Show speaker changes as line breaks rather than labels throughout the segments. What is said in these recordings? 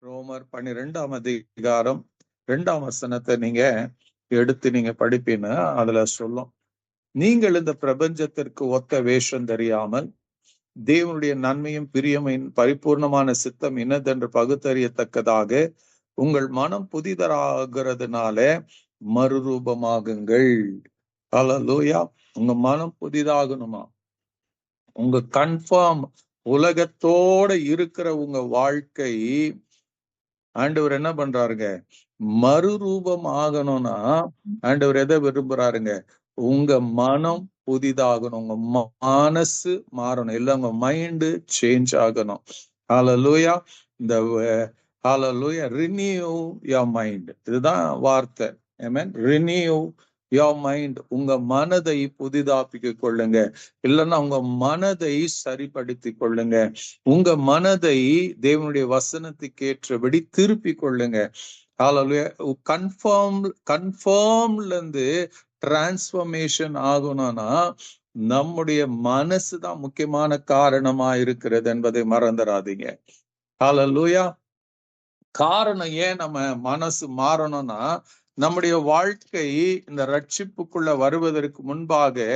ரோமர் 12ஆம் அதிகாரம் 2ஆம் வசனத்தை நீங்க எடுத்து நீங்க படிப்பீங்கன்னா அதுல சொல்லும், நீங்கள் இந்த பிரபஞ்சத்திற்கு ஒத்த வேஷம் தெரியாமல் தேவனுடைய நன்மையும் பிரியமையும் பரிபூர்ணமான சித்தம் இன்னதென்று பகுத்தறியத்தக்கதாக உங்கள் மனம் புதிதாகிறதுனால மறுரூபமாகுங்கள். அல்லேலூயா. உங்க மனம் புதிதாகணுமா? உங்க கன்ஃபார்ம் உலகத்தோட இருக்கிற உங்க வாழ்க்கை ஆண்டவர் என்ன பண்றாருங்க? மறுரூபம் ஆகணும்னா ஆண்டவர் எதை விரும்புறாருங்க? உங்க மனம் புதிதாகணும், உங்க மனசு மாறணும், இல்ல உங்க மைண்டு சேஞ்ச் ஆகணும். ஹல்லேலூயா. இந்த ஹல்லேலூயா, ரினியூ யுவர் மைண்ட், இதுதான் வார்த்தை. ஆமென். ரினியூ யுவர் மைண்ட், உங்க மனதை புதிதாப்பிக்க கொள்ளுங்க, இல்லைன்னா உங்க மனதை சரிப்படுத்தி கொள்ளுங்க. உங்க மனதை தேவனுடைய வசனத்துக்கு ஏற்றபடி திருப்பி கொள்ளுங்க. ஹல்லேலூயா. கன்ஃபார்ம்ல இருந்து டிரான்ஸ்ஃபர்மேஷன் ஆகணும்னா நம்முடைய மனசு தான் முக்கியமான காரணமா இருக்கிறது என்பதை மறந்துடாதீங்க. ஹல்லேலூயா. காரணம் ஏன் நம்ம மனசு மாறணும்னா, நம்முடைய வாழ்க்கை இந்த ரட்சிப்புக்குள்ள வருவதற்கு முன்பாக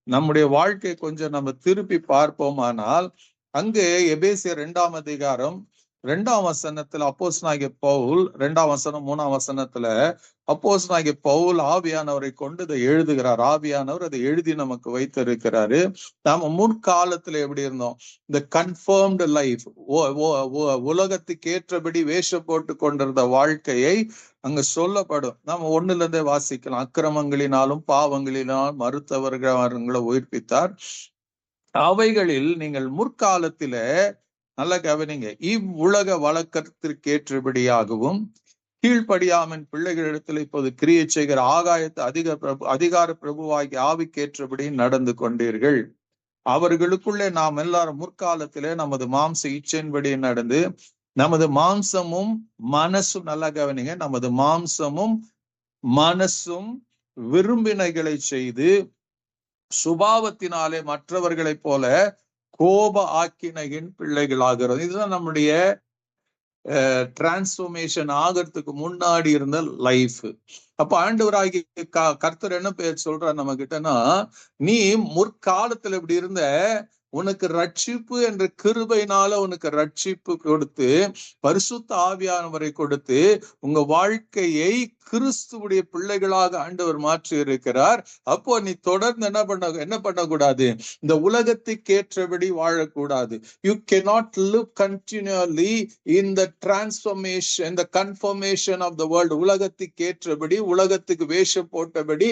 நம்முடைய வாழ்க்கை கொஞ்சம் நம்ம திருப்பி பார்ப்போமானால், அங்கு எபேசியர் 2ஆம் அதிகாரம் 2ஆம் வசனத்துல அப்போஸ்தலனாகிய பவுல் 2ஆம் வசனம் 3ஆம் வசனத்துல அப்போஸ்தலனாகிய பவுல் ஆவியானவரை கொண்டு இதை எழுதுகிறார். ஆவியானவர் அதை எழுதி நமக்கு வைத்திருக்கிறாரு. நாம முற்காலத்துல எப்படி இருந்தோம்? இந்த கன்ஃபர்ம்டு லைஃப், உலகத்துக்கு ஏற்றபடி வேஷம் போட்டு கொண்டிருந்த வாழ்க்கையை அங்க சொல்லப்படும். நாம 1ல இருந்தே வாசிக்கலாம். அக்கிரமங்களினாலும் பாவங்களினாலும் மறுத்தவர்களை உயிர்ப்பித்தார், அவைகளில் நீங்கள் முற்காலத்தில, நல்ல கவனிங்க, இவ்வுலக வழக்கத்திற்கேற்றபடியாகவும் கீழ்ப்படியாமன் பிள்ளைகளிடத்தில் இப்போது கிரியை செய்கிற ஆகாயத்து அதிகார பிரபுவாகி ஆவிக்கேற்றபடி நடந்து கொண்டீர்கள். அவர்களுக்குள்ளே நாம் எல்லாரும் முற்காலத்திலே நமது மாம்ச இச்சையின்படி நடந்து நமது மாம்சமும் மனசும், நல்லா கவனிங்க, நமது மாம்சமும் மனசும் விரும்பினைகளை செய்து சுபாவத்தினாலே மற்றவர்களைப் போல கோப ஆக்கினையின் பிள்ளைகளாகிறது. இதுதான் நம்முடைய டிரான்ஸ்பர்மேஷன் ஆகிறதுக்கு முன்னாடி இருந்த லைஃப். அப்ப ஆண்டவராகி கர்த்தர் என்ன பேர் சொல்ற நம்ம கிட்டனா, நீ முற்காலத்துல இப்படி இருந்த, உனக்கு ரட்சிப்பு என்ற கிருபையினால உனக்கு ரட்சிப்பு கொடுத்து பரிசுத்த ஆவியானவரை கொடுத்து உங்க வாழ்க்கையை கிறிஸ்துவுடைய பிள்ளைகளாக ஆண்டவர் மாற்றி இருக்கிறார். அப்போ நீ தொடர்ந்து என்ன பண்ணக்கூடாது? இந்த உலகத்துக்கு ஏற்றபடி வாழக்கூடாது. You cannot live continually in the transformation, the conformation of the world. உலகத்துக்கு ஏற்றபடி, உலகத்துக்கு வேஷம் போட்டபடி,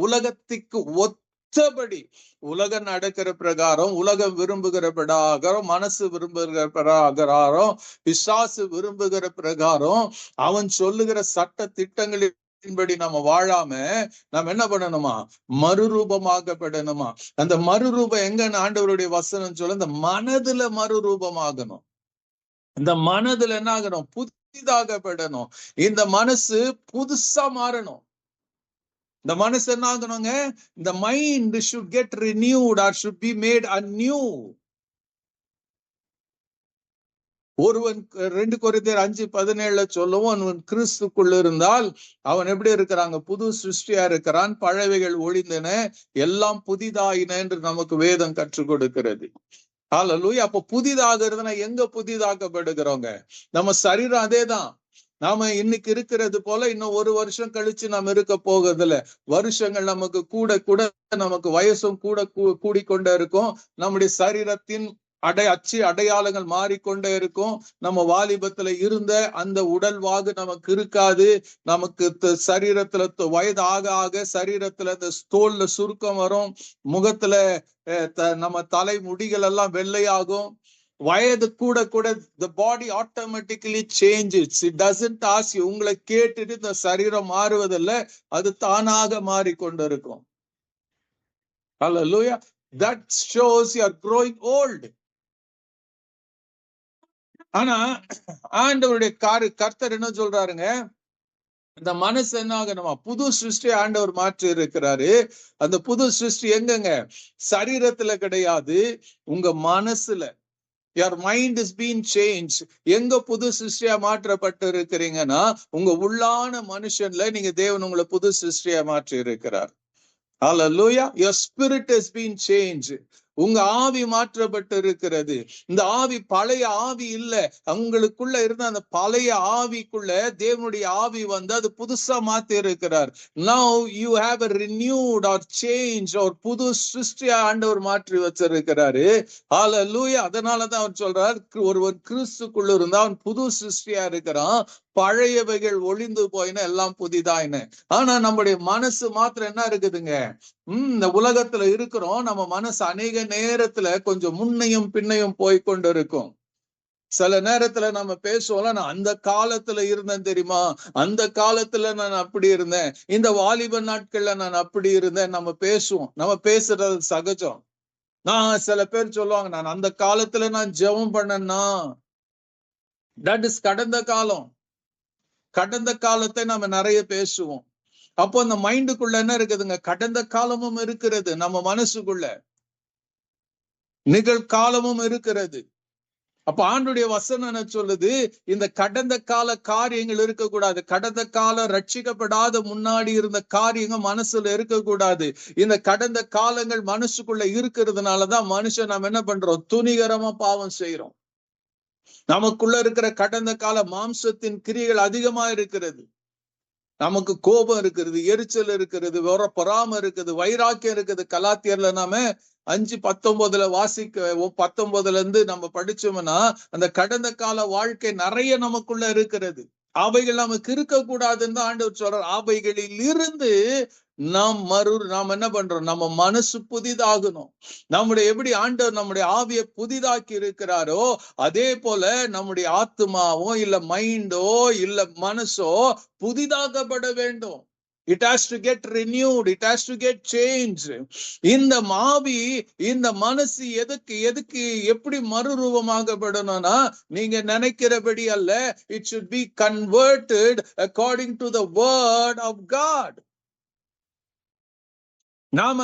உலகத்துக்கு ஒத்தபடி, உலகம் நடக்கிற பிரகாரம், உலகம் விரும்புகிற பிரகாரம், மனசு விரும்புகிற பிரகாரம், பிசாசு விரும்புகிற பிரகாரம், அவன் சொல்லுகிற சட்ட திட்டங்களின்படி நம்ம வாழாம நம்ம என்ன பண்ணணுமா? மறுரூபமாக்கப்படணுமா? அந்த மறுரூபம் எங்கன்னு ஆண்டவருடைய வசனம் சொல்ல, இந்த மனதுல மறுரூபமாகணும். இந்த மனதுல என்ன ஆகணும்? புதிதாகப்படணும். இந்த மனசு புதுசா மாறணும். இந்த மனசு என்ன ஆகணுங்க? இந்த mind should get renewed or should be made anew. ஒருவன் 2 கொரிந்தியர் 5:17 சொல்லவும், அவன் கிறிஸ்துக்குள் இருந்தால் அவன் எப்படி இருக்கிறாங்க? புது சிருஷ்டியா இருக்கிறான், பழையவைகள் ஒழிந்தன, எல்லாம் புதிதாயின என்று நமக்கு வேதம் கற்றுக் கொடுக்கிறது. ஹல்லேலூயா. அப்ப புதிதாகிறதுனா எங்க புதிதாக்கப்படுகிறோங்க? நம்ம சரீரம் அதேதான். நாம இன்னைக்கு இருக்கிறது போல இன்னும் 1 வருஷம் கழிச்சு நம்ம இருக்க போகிறதுல, வருஷங்கள் நமக்கு கூட கூட, நமக்கு வயசும் கூட கூடிக்கொண்டே இருக்கும். நம்முடைய சரீரத்தின் அடையாளங்கள் மாறிக்கொண்டே இருக்கும். நம்ம வாலிபத்துல இருந்த அந்த உடல்வாகு நமக்கு இருக்காது. நமக்கு சரீரத்துல வயது ஆக ஆக சரீரத்துல இந்த தோல்ல சுருக்கம் வரும், முகத்துல நம்ம தலை முடிகள் எல்லாம் வெள்ளையாகும். வயது கூட கூட the body automatically changes. It doesn't ask you. உங்களை கேட்டுட்டு இந்த சரீரம் மாறுவதில்லை, அது தானாக மாறிக்கொண்டிருக்கும். Hallelujah. That shows you are growing old. ஆனா ஆண்டவருடைய கர்த்தர் என்ன சொல்றாருங்க? இந்த மனசு என்ன ஆகணுமா? புது சிருஷ்டி ஆண்டவர் மாற்றி இருக்கிறாரு. அந்த புது சிருஷ்டி எங்கங்க? சரீரத்துல கிடையாது, உங்க மனசுல. your mind is being changed. எங்க புது சிருஷ்டியா மாற்றப்பட்டு இருக்கிறீங்கன்னா உங்க உள்ளான மனுஷன்ல நீங்க தேவன் உங்களை புது சிருஷ்டியா மாற்றி இருக்கிறார். Hallelujah. Your spirit has been changed. உங்க ஆவி மாற்றப்பட்டு இருக்கிறது. இந்த ஆவி பழைய ஆவி இல்ல, உங்களுக்குள்ள இருந்த அந்த பழைய ஆவிக்குள்ள தேவனுடைய ஆவி வந்து அது புதுசா மாத்தி இருக்கிறார். Now you have a renewed or change or புது சிருஷ்டியா ஆண்டவர் மாற்றி வச்சிருக்கிறாரு. ஹalleluya. அதனாலதான் அவர் சொல்றார், ஒருவர் கிறிஸ்துக்குள்ள இருந்தா அவன் புது சிருஷ்டியா இருக்கிறான், பழையவைகள் ஒளிந்து போயின எல்லாம் புதிதாயின. ஆனா நம்முடைய மனசு மாத்திரம் என்ன இருக்குதுங்க, இந்த உலகத்துல இருக்கிறோம், நம்ம மனசு அநேக நேரத்துல கொஞ்சம் முன்னையும் பின்னையும் போய்கொண்டு இருக்கும். சில நேரத்துல நம்ம பேசுவோம்ல, நான் அந்த காலத்துல இருந்தேன் தெரியுமா, அந்த காலத்துல நான் அப்படி இருந்தேன், இந்த வாலிப நாட்கள்ல நான் அப்படி இருந்தேன், நம்ம பேசுவோம். நம்ம பேசுறது சகஜம். நான் சில பேர் சொல்லுவாங்க, நான் அந்த காலத்துல நான் ஜெபம் பண்ணேன்னா, தட் இஸ் கடந்த காலம். கடந்த காலத்தை நம்ம நிறைய பேசுவோம். அப்போ அந்த மைண்டுக்குள்ள என்ன இருக்குதுங்க, கடந்த காலமும் இருக்கிறது, நம்ம மனசுக்குள்ள நிகழ்காலமும் இருக்கிறது. அப்ப ஆண்டுடைய வசனம் என்ன சொல்லுது, இந்த கடந்த கால காரியங்கள் இருக்கக்கூடாது. கடந்த கால ரட்சிக்கப்படாத முன்னாடி இருந்த காரியங்கள் மனசுல இருக்கக்கூடாது. இந்த கடந்த காலங்கள் மனசுக்குள்ள இருக்கிறதுனாலதான் மனுஷன் நம்ம என்ன பண்றோம், துணிகரமா பாவம் செய்யறோம். நமக்குள்ள இருக்கிற கடந்த கால மாம்சத்தின் கிரியைகள் அதிகமா இருக்கிறது. நமக்கு கோபம் இருக்கிறது, எரிச்சல் இருக்கிறது, பொறாம இருக்குது, வைராக்கியம் இருக்குது. கலாத்தியர்ல நாம 5:19 வாசிக்க 19 இருந்து நம்ம படிச்சோம்னா அந்த கடந்த கால வாழ்க்கை நிறைய நமக்குள்ள இருக்கிறது. அவைகள் நமக்கு இருக்கக்கூடாதுன்னு தான் ஆண்டவர் சொல்றார். அவைகளில் இருந்து நாம் என்ன பண்றோம், நம்ம மனசு புதிதாகணும். நம்முடைய எப்படி ஆண்டவர் நம்முடைய ஆவியை புதிதாக்கி இருக்கிறாரோ அதே போல நம்முடைய ஆத்மாவோ இல்ல மைண்டோ இல்ல மனசோ புதிதாக்கப்பட வேண்டும். It has to get renewed. It has to get changed. இந்த ஆவி, இந்த மனசு எதுக்கு எப்படி மறுரூபமாகப்படணும்னா, நீங்க நினைக்கிறபடி அல்ல. It should be converted according to the word of God. நாம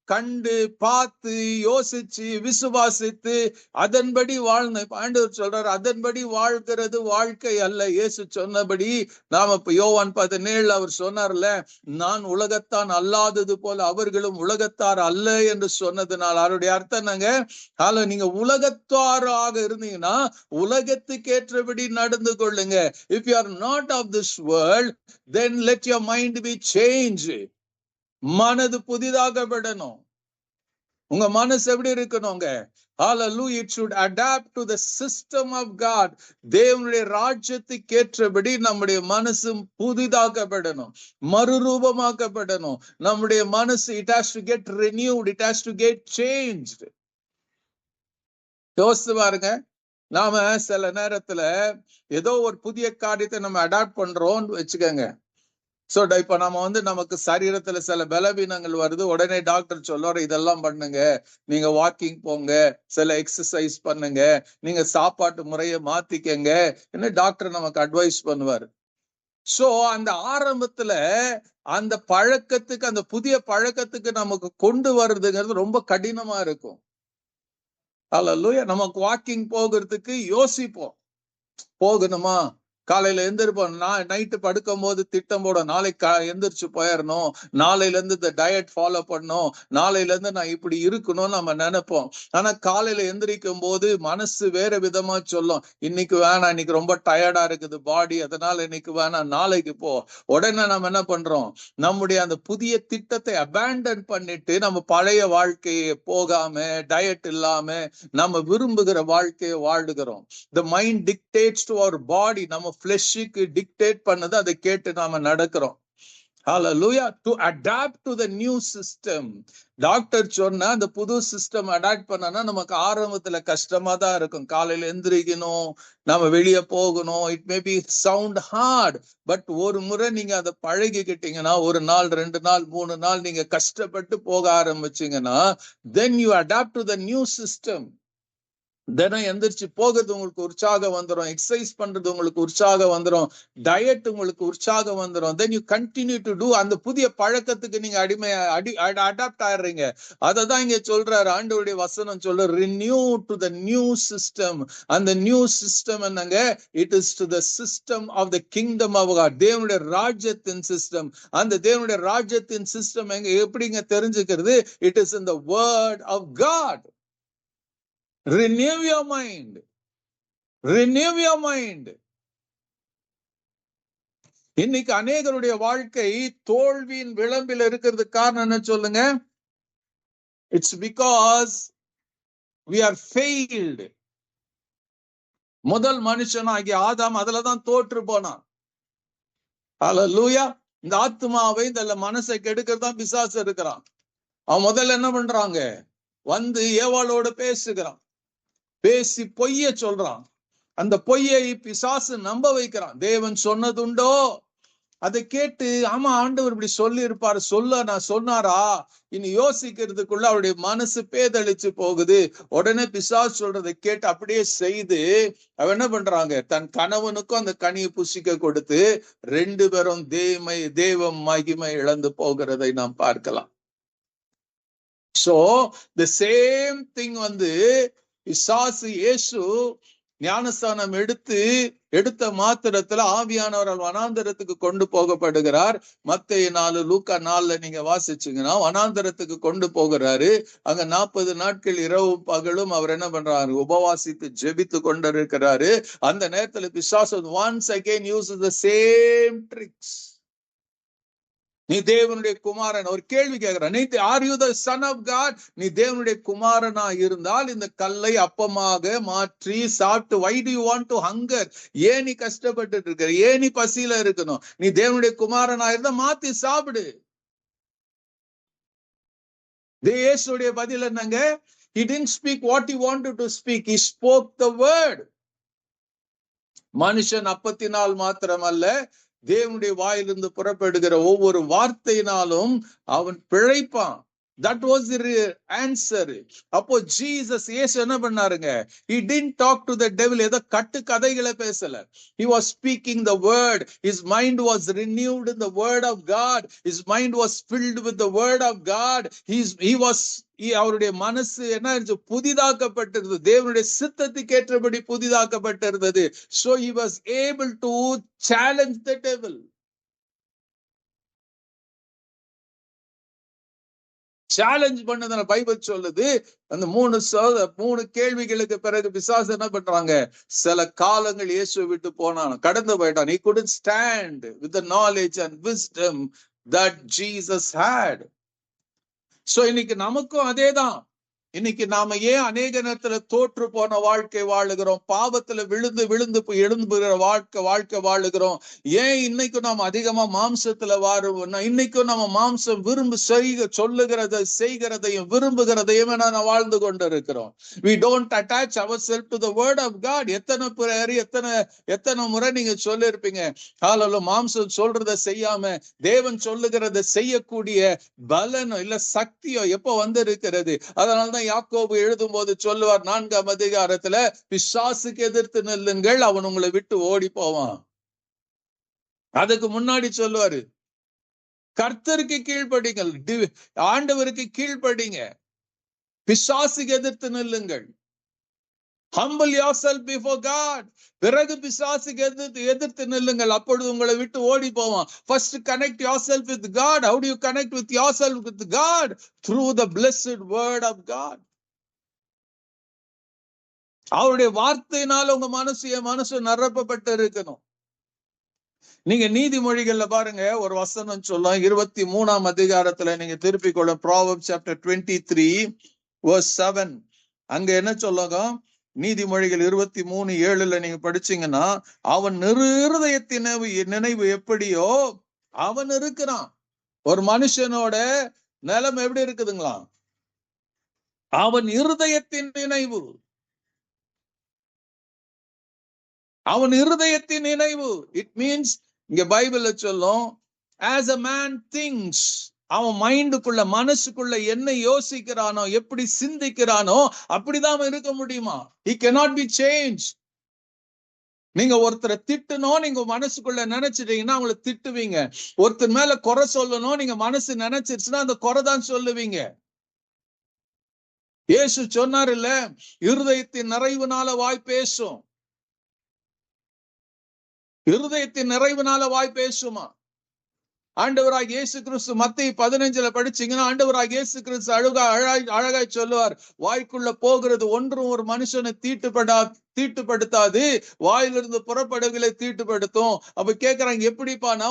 கண்டு பார்த்து யோசிச்சு விசுவாசித்து அதன்படி வாழ்ந்த ஆண்டவர் சொல்றாரு, அதன்படி வாழ்கிறது வாழ்க்கை அல்ல. இயேசு சொன்னபடி நாம இப்ப யோவான் 17 அவர் சொன்னார்ல, நான் உலகத்தான் அல்லாதது போல அவர்களும் உலகத்தார் அல்ல என்று சொன்னதுனால அவருடைய அர்த்தம் என்னங்க, நீங்க உலகத்தாராக இருந்தீங்கன்னா உலகத்துக்கு ஏற்றபடி நடந்து கொள்ளுங்க. If you are not of this world then let your mind be change. மனது புதிதாகப்படணும். உங்க மனசு எப்படி இருக்கணுங்க, hallelujah, it should adapt to the system of God. தேவனுடைய ராஜ்யத்துக்கு ஏற்றபடி நம்முடைய மனசு புதிதாக்கப்படணும், மறுரூபமாக்கப்படணும். நம்முடைய மனசு it has to get renewed, it has to get changed. யோசித்து பாருங்க, நாம சில நேரத்துல ஏதோ ஒரு புதிய காரியத்தை நம்ம அடாப்ட் பண்றோம்னு வச்சுக்கோங்க. சோ இப்ப நம்ம நமக்கு சரீரத்துல சில பலவீனங்கள் வருது, உடனே டாக்டர் சொல்லுவாரு இதெல்லாம் பண்ணுங்க, நீங்க வாக்கிங் போங்க, சில எக்ஸசைஸ் பண்ணுங்க, நீங்க சாப்பாட்டு முறையை மாத்திக்கங்க, என்ன டாக்டர் நமக்கு அட்வைஸ் பண்ணுவாரு. சோ அந்த ஆரம்பத்துல அந்த பழக்கத்துக்கு, அந்த புதிய பழக்கத்துக்கு நமக்கு கொண்டு வர்றதுங்கிறது ரொம்ப கடினமா இருக்கும். அல்லேலூயா. நமக்கு வாக்கிங் போகிறதுக்கு யோசிப்போம், போகணுமா, காலையில எந்திருப்போம், நைட்டு படுக்கும் போது திட்டம் போடும், நாளைக்கு எந்திரிச்சு போயிடணும், நாளையில இருந்து இந்த டயட் ஃபாலோ பண்ணணும், நாளையில இருந்து நான் இப்படி இருக்கணும்னு நம்ம நினைப்போம். ஆனா காலையில எந்திரிக்கும் போது மனசு வேற விதமா சொல்லும், இன்னைக்கு வேணாம், இன்னைக்கு ரொம்ப டயர்டா இருக்குது பாடி, அதனால இன்னைக்கு வேணாம், நாளைக்கு போ. உடனே நம்ம என்ன பண்றோம், நம்முடைய அந்த புதிய திட்டத்தை அபேண்டன் பண்ணிட்டு நம்ம பழைய வாழ்க்கையை போகாம, டயட் இல்லாம நம்ம விரும்புகிற வாழ்க்கையை வாழ்கிறோம். The mind dictates to our body. நம்ம ஃப்ளெஷ்க்கு டிக்டேட் பண்ணது அதை கேட்டு நாம நடக்கிறோம். Hallelujah. To adapt to the new system. Doctor சொன்னா அந்த புது சிஸ்டம் அடாப்ட் பண்ணனா நமக்கு ஆரம்பத்துல கஷ்டமா தான் இருக்கும். காலையில எந்திரிக்கணும், நம்ம வெளியே போகணும், it may be sound hard. But ஒரு முறை நீங்க அதை பழகிக்கிட்டீங்கன்னா, 1 நாள் 2 நாள் 3 நாள் நீங்க கஷ்டப்பட்டு போக ஆரம்பிச்சீங்கன்னா, then you adapt to the new system. தினம் எந்திரிச்சு போகிறது உங்களுக்கு உற்சாகம் வந்துடும், எக்ஸசைஸ் பண்றது உங்களுக்கு உற்சாகம் வந்துடும், டயட் உங்களுக்கு உற்சாகம் வந்துடும். Then you continue to do. அந்த புதிய பழக்கத்துக்கு நீங்க அடாப்ட் ஆயிடுறீங்க. அததான் இங்க சொல்றாரு ஆண்டவருடைய வசனம் சொல்ற, renew to the new system. அந்த நியூ சிஸ்டம் என்னங்க? It is to the system of the kingdom of God. தேவனுடைய ராஜ்யத்தின் சிஸ்டம். அந்த தேவனுடைய ராஜ்யத்தின் சிஸ்டம் எங்க எப்படிங்க தெரிஞ்சுக்கிறது? It is in the word of God. Renew your mind. Renew your mind. இன்னைக்கு அநேகருடைய வாழ்க்கை தோல்வியின் விளம்பில் இருக்கிறது காரணம் என்ன சொல்லுங்க? It's because we are failed. முதல் மனுஷனாகிய ஆதாம் அதுலதான் தோற்று போனான். ஹல்லேலூயா. இந்த ஆத்மாவை இந்த மனசை கெடுக்கிறதான் பிசாசு இருக்கிறான். அவன் முதல்ல என்ன பண்றாங்க? வந்து ஏவாளோட பேசுகிறான், பேசி பொய்ய சொல்றான். அந்த பொய்யை பிசாசு நம்ப வைக்கிறான். தேவன் சொன்னதுண்டோ? அதை கேட்டு ஆமா ஆண்டவர் இப்படி சொல்லி இருப்பாரு, நான் சொன்னாரா? இனி யோசிக்கிறதுக்குள்ள அவருடைய மனசு பேதளிச்சு போகுது. உடனே பிசாசு சொல்றதை கேட்டு அப்படியே செய்து அவன் என்ன பண்றாங்க? தன் கணவனுக்கும் அந்த கனியை புசிக்க கொடுத்து 2 பேரும் தேவ மகிமை இழந்து போகிறதை நாம் பார்க்கலாம். சோ தி சேம் திங் வந்து பிசாசு இயேசு ஞானஸ்தானம் எடுத்த மாத்திரத்துல ஆவியானவரால் வனாந்தரத்துக்கு கொண்டு போகப்படுகிறார். மத்தேயு 4 லூக்கா 4 நீங்க வாசிச்சீங்கன்னா வனாந்தரத்துக்கு கொண்டு போகிறாரு. அங்க 40 நாட்கள் இரவு பகலும் அவர் என்ன பண்றாரு? உபவாசித்து ஜெபித்து கொண்டிருக்கிறாரு. அந்த நேரத்துல பிசாசு once again uses the same tricks. நீ தேவனுடைய குமாரன். ஒரு கேள்வி கேட்கிறான், நீ are you the son of God? நீ தேவனுடைய குமாரனா இருந்தால் இந்த கல்லை அப்பமாக மாற்றி சாப்பிட்டு, why do you want to hunger? ஏன் நீ கஷ்டப்பட்டு இருக்க? ஏன் நீ பசியில இருக்கணும்? நீ தேவனுடைய குமாரனா இருந்தா மாத்தி சாப்பிடு. இயேசுடைய பதில் என்னங்க? He didn't speak what he wanted to speak. He spoke the word. மனுஷன் அப்பத்தினால் மாத்திரமல்ல, தேவனுடைய வாயிலிருந்து புறப்படுகிற ஒவ்வொரு வார்த்தையினாலும் அவன் பிழைப்பான். That was the answer. அப்போ ஜீசஸ் இயேசு என்ன பண்ணாருங்க? He didn't talk to the devil. ஏதோ கட்டு கதைகளை பேசல. He was speaking the word. His mind was renewed in the word of God. His mind was filled with the word of God. அவருடைய மனசு என்ன இருந்துச்சு? புதிதாக்கப்பட்டிருந்தது. தேவனுடைய சித்தத்துக்கு ஏற்றபடி புதிதாக்கப்பட்டிருந்தது. So he was able to challenge the devil. Challenge பண்ணதான Bible சொல்லுது. அந்த 3 கேள்விகளுக்கு பிறகு பிசாசு என்ன பண்றாங்க? சில காலங்கள் இயேசுவை விட்டு போனான், கடந்து போயிட்டான். He couldn't stand with the knowledge and wisdom that Jesus had. So இன்னைக்கு நமக்கும் அதேதான். இன்னைக்கு நாம ஏன் அநேக நேரத்துல தோற்று போன வாழ்க்கை வாழுகிறோம்? பாவத்துல விழுந்து எழும்புகிற வாழ்க்கை வாழுகிறோம். ஏன் இன்னைக்கும் நாம் அதிகமா மாம்சத்துல வாழுவோம்னா, இன்னைக்கும் நம்ம மாம்சம் செய்கிறதையும் விரும்புகிறதையும் நான் வாழ்ந்து கொண்டு இருக்கிறோம். We don't attach ourselves to the word of God. எத்தனை முறை நீங்க சொல்லிருப்பீங்க, ஹalleluya, மாம்சம் சொல்றதை செய்யாம தேவன் சொல்லுகிறத செய்யக்கூடிய பலனோ இல்ல சக்தியோ எப்ப வந்து இருக்கிறது? அதனால்தான் யாக்கோபு எழுதும் போது சொல்லுவார் 4ஆம் அதிகாரத்துல, பிசாசுக்கு எதிர்த்து நில்லுங்கள், அவன் உங்களை விட்டு ஓடி போவான். அதுக்கு முன்னாடி சொல்லுவாரு, கர்த்தருக்கு கீழ்ப்படிங்கள், ஆண்டவருக்கு கீழ்ப்படிங்க, பிசாசுக்கு எதிர்த்து நில்லுங்கள். Humble yourself before God. பிறகு பிசாசுக்கு எதிர்த்து நில்லுங்கள், அப்பொழுது உங்களை விட்டு ஓடி போவான். First connect yourself with God. How do you connect with yourself with God? Through the blessed word of God. அவருடைய வார்த்தையினால உங்க மனசு நிரப்பப்பட்டு இருக்கணும். நீங்க நீதிமொழிகள்ல பாருங்க, ஒரு வசனம் சொல்லும் 23ஆம் அதிகாரத்துல நீங்க திருப்பிக் கொள்ள, Proverbs chapter 23 verse 7. அங்க என்ன சொல்லுங்க? நீதிமொழிகள் 23:7 நீங்க படிச்சீங்கன்னா, அவன் இருதயத்தின் நினைவு எப்படியோ அவன் இருக்கிறான். ஒரு மனுஷனோட நிலைமை எப்படி இருக்குதுங்களா? அவன் இருதயத்தின் நினைவு, அவன் இருதயத்தின் நினைவு. இட் மீன்ஸ் இங்க பைபிள்ல சொல்லும், as a man thinks அவன் மைண்டுக்குள்ள மனசுக்குள்ள என்ன யோசிக்கிறானோ எப்படி சிந்திக்கிறானோ அப்படிதான் அவன் இருக்க முடியுமா? He cannot be changed. நீங்க ஒருத்தரை திட்டணும் நீங்க மனசுக்குள்ள நினைச்சிட்டீங்கன்னா அவங்களை திட்டுவீங்க. ஒருத்தர் மேல குறை சொல்லணும் நீங்க மனசு நினைச்சிருச்சுன்னா அந்த குறை தான் சொல்லுவீங்க. இயேசு சொன்னார் இல்ல, இருதயத்தின் நிறைவுனால வாய் பேசும். இருதயத்தின் நிறைவுனால வாய் பேசுமா? ஆண்டவராக இயேசு கிறிஸ்து மத்தேயு 15 படிச்சீங்கன்னா ஆண்டவராக இயேசு கிறிஸ்து அழகாய் சொல்லுவார், வாய்க்குள்ள போகிறது ஒன்றும் ஒரு மனுஷனை தீட்டுப்படுத்தாது, வாயிலிருந்து புறப்படவில்லை தீட்டுப்படுத்தும். அப்ப கேக்குறாங்க எப்படிப்பானா,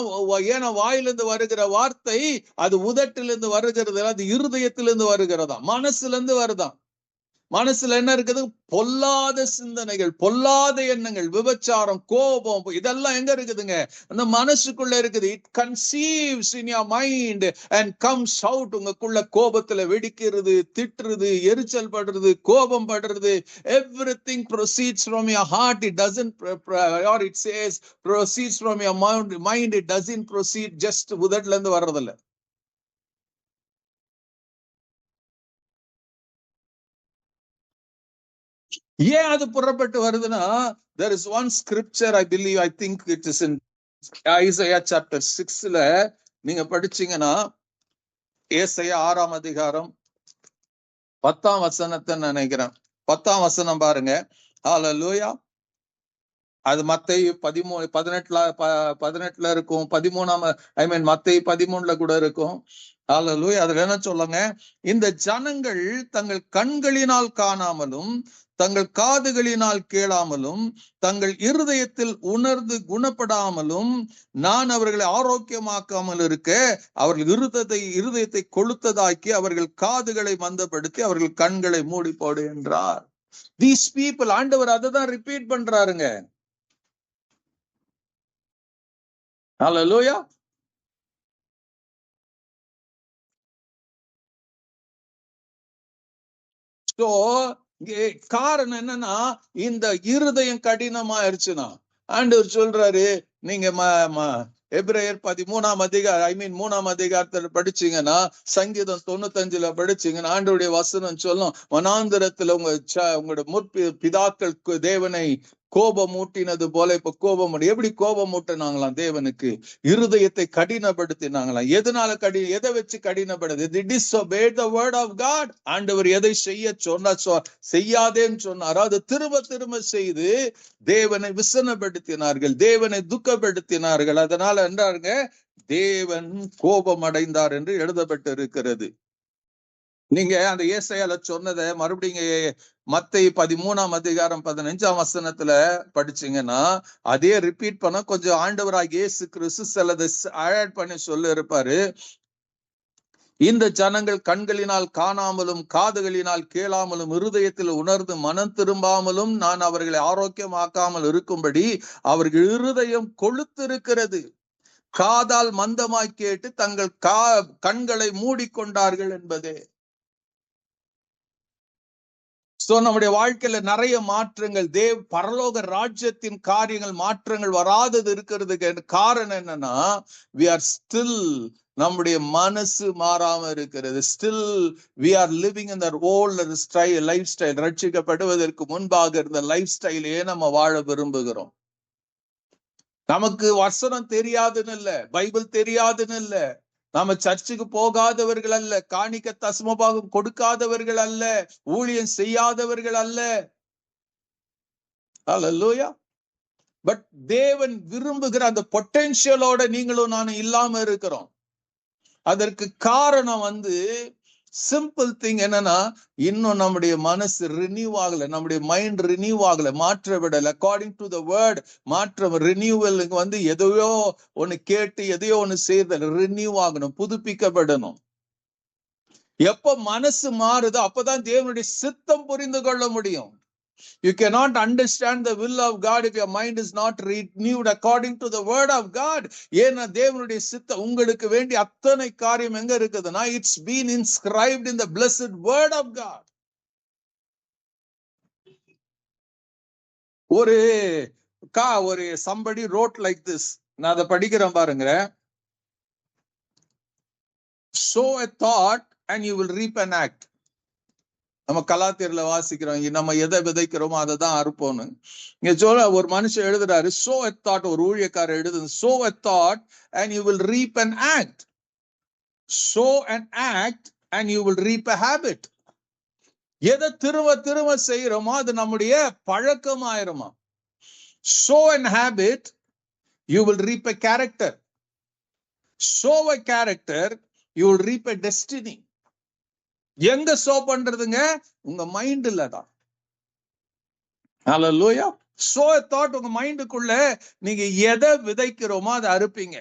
ஏன்னா வாயிலிருந்து வருகிற வார்த்தை அது உதட்டிலிருந்து வருகிறது, அது இருதயத்திலிருந்து வருகிறதா, மனசுல இருந்து வருதான். மனசுல என்ன இருக்குது? பொல்லாத சிந்தனைகள், பொல்லாத எண்ணங்கள், விபச்சாரம், கோபம், இதெல்லாம் எங்க இருக்குதுங்க? அந்த மனசுக்குள்ள இருக்குது. It conceives in your mind and comes out. உங்களுக்குள்ள கோபத்துல வெடிக்கிறது, திட்டுறது, எரிச்சல் படுறது, கோபம் படுறது. Everything proceeds from your heart. It doesn't or it says proceeds from your mind. It doesn't proceed just உதட்டுல இருந்து வர்றதில்ல. ஏன் அது புறப்பட்டு வருதுன்னா, there is one scripture I believe, I think it is in Isaiah chapter 6ல நீங்க படிச்சீங்கன்னா, ஏசாயா 6ஆம் அதிகாரம் 10ஆம் வசனத்தை நினைக்கிறேன். 10ஆம் வசனம் பாருங்க. ஹல்லேலூயா. அது மத்தேயு 18ல இருக்கும். 13ஆம் மத்தேயு 13ல கூட இருக்கும். ஹல்லேலூயா. அதுல என்ன சொல்லுங்க? இந்த ஜனங்கள் தங்கள் கண்களினால் காணாமலும் தங்கள் காதுகளினால் கேளாமலும் தங்கள் இருதயத்தில் உணர்ந்து குணப்படாமலும் நான் அவர்களை ஆரோக்கியமாக்காமல் இருக்க அவர்கள் இருதயத்தை கொளுத்ததாக்கி அவர்கள் காதுகளை மந்தப்படுத்தி அவர்கள் கண்களை மூடி போடு என்றார். These people, ஆண்டவர் அததான் ரிப்பீட் பண்றாருங்க. ஹல்லேலூயா. சோ காரணம் என்னன்னா, இந்த இருதயம் கடினமாயிருச்சுன்னா ஆண்டவர் சொல்றாரு, நீங்க எபிரேயர் 13ஆம் அதிகாரம் 3ஆம் அதிகாரத்துல படிச்சீங்கன்னா, சங்கீதம் 95ல படிச்சீங்கன்னா ஆண்டவருடைய வசனம் சொல்லும், வனாந்திரத்துல உங்களோட பிதாக்களுக்கு தேவனை கோபம் மூட்டினது போல இப்ப கோபம். எப்படி கோபம் மூட்டினாங்களாம் தேவனுக்கு? இருதயத்தை கடினப்படுத்தினாங்களாம். எதனால எதை வச்சு கடினப்படுது? They disobeyed the word of God. ஆண்டவர் எதை செய்ய செய்யாதேன்னு சொன்னாரோ அது திரும்ப செய்து தேவனை விசனப்படுத்தினார்கள், தேவனை துக்கப்படுத்தினார்கள். அதனால என்றாருங்க, தேவன் கோபம் அடைந்தார் என்று எழுதப்பட்டு இருக்கிறது. நீங்க அந்த ஏசாயால சொன்னதை மறுபடியும் மத்தேயு 13ஆம் அதிகாரம் 15ஆம் வசனத்துல படிச்சீங்கன்னா அதே ரிப்பீட் பண்ண கொஞ்சம் ஆண்டவராகிய இயேசு கிறிஸ்து சிலதை ஆட் பண்ணி சொல்லி இருப்பாரு. இந்த ஜனங்கள் கண்களினால் காணாமலும் காதுகளினால் கேளாமலும் இருதயத்தில் உணர்ந்து மனம் திரும்பாமலும் நான் அவர்களை ஆரோக்கியமாக்காமல் இருக்கும்படி அவர்கள் இருதயம் கொழுத்திருக்கிறது, காதால் மந்தமாய் கேட்டு தங்கள் கண்களை மூடிக்கொண்டார்கள் என்பதே. சோ நம்முடைய வாழ்க்கையில நிறைய மாற்றங்கள், பரலோக ராஜ்யத்தின் காரியங்கள் மாற்றங்கள் வராதது இருக்கிறதுக்கு காரணம் என்னன்னா, we are still, நம்முடைய மனசு மாறாம இருக்கிறது. Still we are living in that old lifestyle. ரட்சிக்கப்படுவதற்கு முன்பாக இருந்த லைஃப் ஸ்டைலையே நம்ம வாழ விரும்புகிறோம். நமக்கு வசனம் தெரியாதுன்னு இல்ல, பைபிள் தெரியாதுன்னு இல்ல, நாம சர்ச்சுக்கு போகாதவர்கள் அல்ல, காணிக்க தசமபாகம் கொடுக்காதவர்கள் அல்ல, ஊழியம் செய்யாதவர்கள் அல்ல. ஹல்லேலூயா. பட் தேவன் விரும்புகிற அந்த பொட்டென்ஷியலோட நீங்களும் நானும் இல்லாம இருக்கிறோம். அதற்கு காரணம் சிம்பிள் திங் என்னன்னா, இன்னும் நம்முடைய மனசு ரினியூ ஆகல, நம்முடைய மைண்ட் ரினியூ ஆகல, மாற்ற விடல. அக்கார்டிங் டு த வேர்ட் மாற்றம், ரினியூவலுக்கு எதையோ ஒண்ணு கேட்டு எதையோ ஒண்ணு செய்தல், ரினியூ ஆகணும், புதுப்பிக்கப்படணும். எப்ப மனசு மாறுதோ அப்பதான் தேவனுடைய சித்தம் புரிந்து கொள்ள முடியும். You cannot understand the will of God if your mind is not renewed according to the word of God. ஏன்னா தேவனுடைய சித்தம் உங்களுக்கு வேண்டிய அத்தனை காரியம் எங்க இருக்குதுன்னா, it's been inscribed in the blessed word of God. ஒரு somebody wrote like this. நான் அதை படிக்கிறேன் பாருங்க. sow a thought and you will reap an act. நம்ம கலாத்தியர்ல வாசிக்கிறோம், நம்ம எதை விதைக்கிறோமோ அதை தான் அறுப்போம்னு. இங்க சொல்ல ஒரு மனுஷன் எழுதுறாரு, sow a thought, ஒரு ஊழியக்காரர் எழுதுது, sow a thought and you will reap an act. sow an act and you will reap a habit. எதை திரும்ப திரும்ப செய்யறோமோ அது நம்முடைய பழக்கமாயிருமா. sow an habit, you will reap a character. sow a character, you will reap a destiny. எங்க so பண்றதுங்க? உங்க மைண்ட்ல தான். ஹல்லேலூயா. சோ a thought, உங்க மைண்டுக்குள்ள நீங்க எதை விதைக்கிறோமோ அதை அறுப்பீங்க.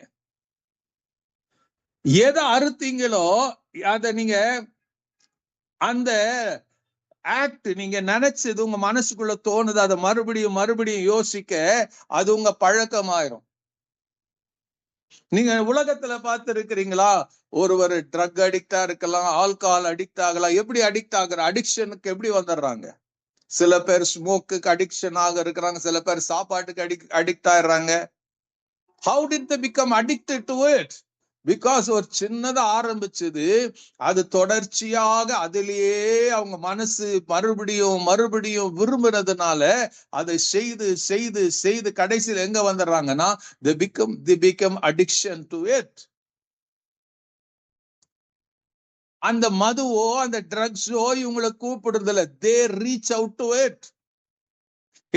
எதை அறுத்தீங்களோ அத நீங்க அந்த ஆக்ட் நீங்க நினைச்சது உங்க மனசுக்குள்ள தோணுது, அதை மறுபடியும் மறுபடியும் யோசிக்க அது உங்க பழக்கமாயிரும். நீங்க உலகத்துல பார்த்து இருக்கிறீங்களா? ஒருவர் ட்ரக் அடிக்டா இருக்கலாம், ஆல்கஹால் அடிக்ட் ஆகலாம். எப்படி அடிக்ட் ஆகுற? அடிக்ஷனுக்கு எப்படி வந்துடுறாங்க? சில பேர் ஸ்மோக்குக்கு அடிக்ஷன் ஆக இருக்கிறாங்க, சில பேர் சாப்பாட்டுக்கு அடிக்ட் ஆயிடுறாங்க. How did they become addicted to it? Because ஒரு சின்னதா ஆரம்பிச்சது, அது தொடர்ச்சியாக அதிலேயே அவங்க மனசு மறுபடியும் மறுபடியும் விரும்புறதுனால அதை செய்து செய்து செய்து கடைசியில் எங்க வந்துடுறாங்கன்னா they become addiction to it. அந்த மதுவோ அந்த ட்ரக்ஸோ இவங்களை கூப்பிடுறதில்ல, they reach out to it.